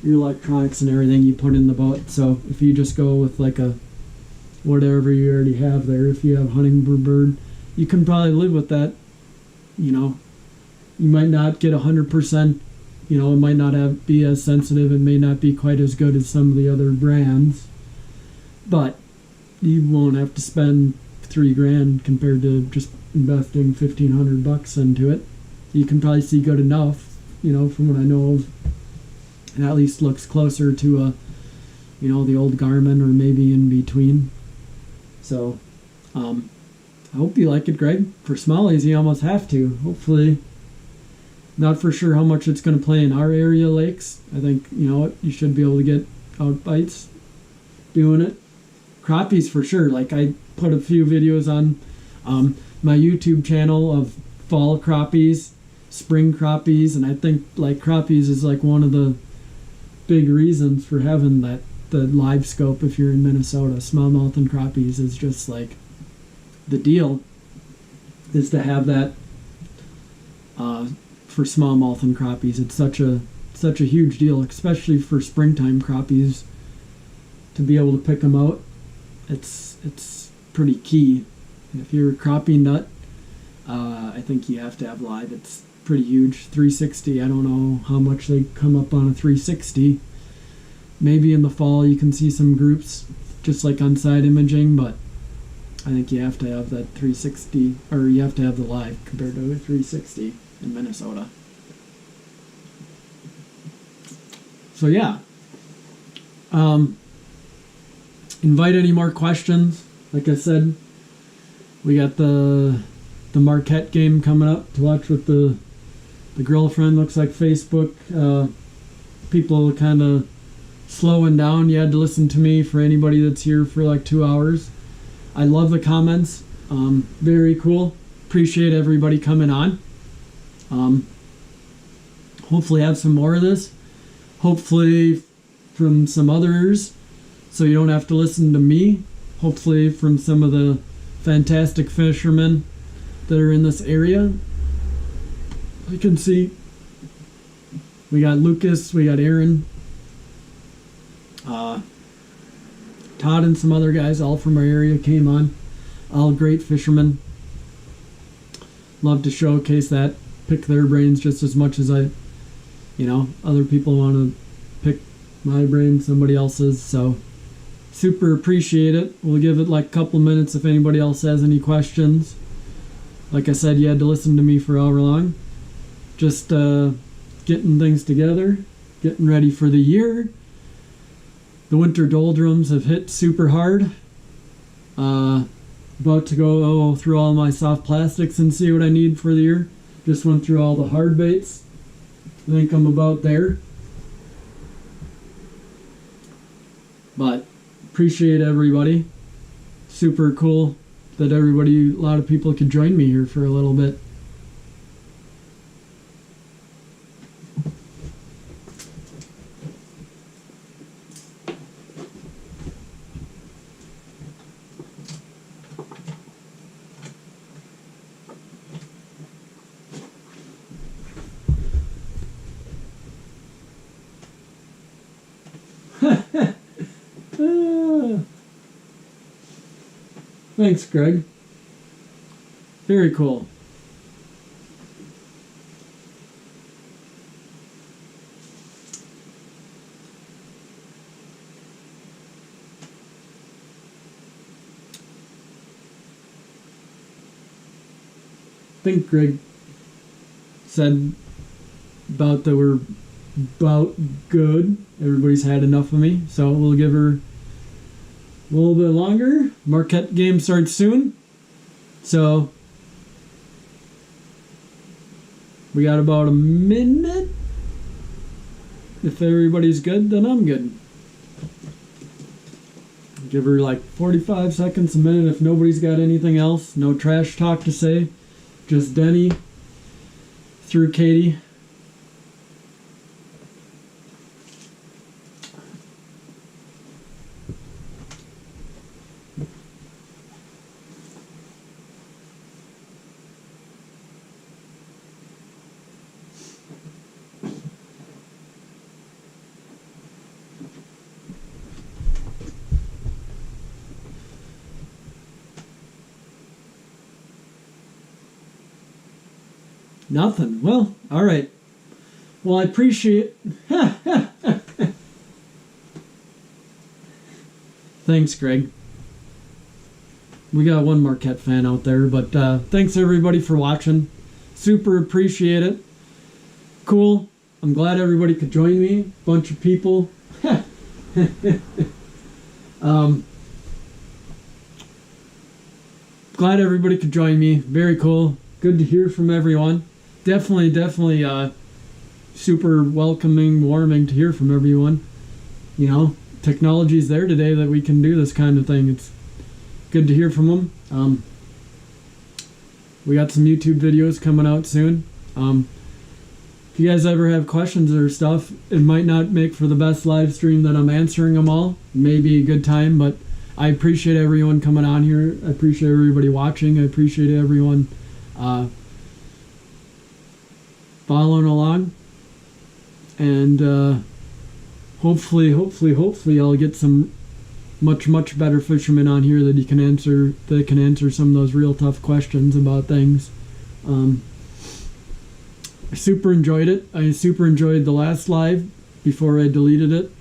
Speaker 2: electronics and everything you put in the boat. So if you just go with like a whatever you already have there, if you have Humminbird, you can probably live with that. You might not get 100%, it might not be as sensitive, it may not be quite as good as some of the other brands, but you won't have to spend $3,000 compared to just investing $1,500 into it. You can probably see good enough, from what I know of. It at least looks closer to the old Garmin, or maybe in between. So, I hope you like it, Greg. For smallies, you almost have to. Hopefully, not for sure how much it's going to play in our area lakes. I think, you should be able to get out bites doing it. Crappies for sure. Like, I put a few videos on my YouTube channel of fall crappies. spring crappies, and I think like crappies is like one of the big reasons for having the live scope if you're in Minnesota. Smallmouth and crappies is just like the deal is to have that for smallmouth and crappies. It's such a huge deal, especially for springtime crappies, to be able to pick them out. It's pretty key. If you're a crappie nut, I think you have to have live. It's pretty huge. 360. I don't know how much they come up on a 360. Maybe in the fall you can see some groups just like on side imaging, but I think you have to have that 360, or you have to have the live compared to a 360 in Minnesota. So yeah. Invite any more questions. Like I said, we got the Marquette game coming up to watch with the girlfriend. Looks like Facebook people kind of slowing down. You had to listen to me for anybody that's here for like 2 hours. I love the comments. Very cool. Appreciate everybody coming on. Hopefully have some more of this. Hopefully from some others, so you don't have to listen to me. Hopefully from some of the fantastic fishermen that are in this area. You can see we got Lucas, we got Aaron, Todd and some other guys all from our area came on. All great fishermen. Love to showcase that, pick their brains just as much as other people want to pick my brain, somebody else's. So super appreciate it. We'll give it like a couple minutes if anybody else has any questions. Like I said, you had to listen to me for however long. Just getting things together, getting ready for the year. The winter doldrums have hit super hard. About to go through all my soft plastics and see what I need for the year. Just went through all the hard baits. I think I'm about there. But appreciate everybody. Super cool that a lot of people could join me here for a little bit. Thanks, Greg. Very cool. I think Greg said about that we're about good. Everybody's had enough of me, so we'll give her a little bit longer. Marquette game starts soon, so we got about a minute. If everybody's good, then I'm good. Give her like 45 seconds, a minute if nobody's got anything else. No trash talk to say. Just Denny through Katie. Nothing. Well, all right. Well, I appreciate. Thanks, Greg. We got one Marquette fan out there, but thanks everybody for watching. Super appreciate it. Cool. I'm glad everybody could join me. Bunch of people. Glad everybody could join me. Very cool. Good to hear from everyone. Definitely super welcoming, warming to hear from everyone. You know, technology's there today that we can do this kind of thing. It's good to hear from them. We got some YouTube videos coming out soon. if you guys ever have questions or stuff, it might not make for the best live stream that I'm answering them all. Maybe a good time, but I appreciate everyone coming on here. I appreciate everybody watching. I appreciate everyone following along. And hopefully I'll get some much better fishermen on here that can answer some of those real tough questions about things. I super enjoyed it. I super enjoyed the last live before I deleted it.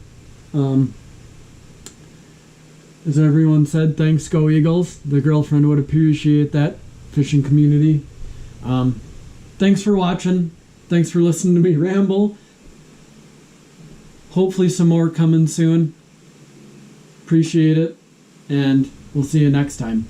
Speaker 2: As everyone said, thanks, go Eagles. The girlfriend would appreciate that. Fishing community. Thanks for watching. Thanks for listening to me ramble. Hopefully some more coming soon. Appreciate it. And we'll see you next time.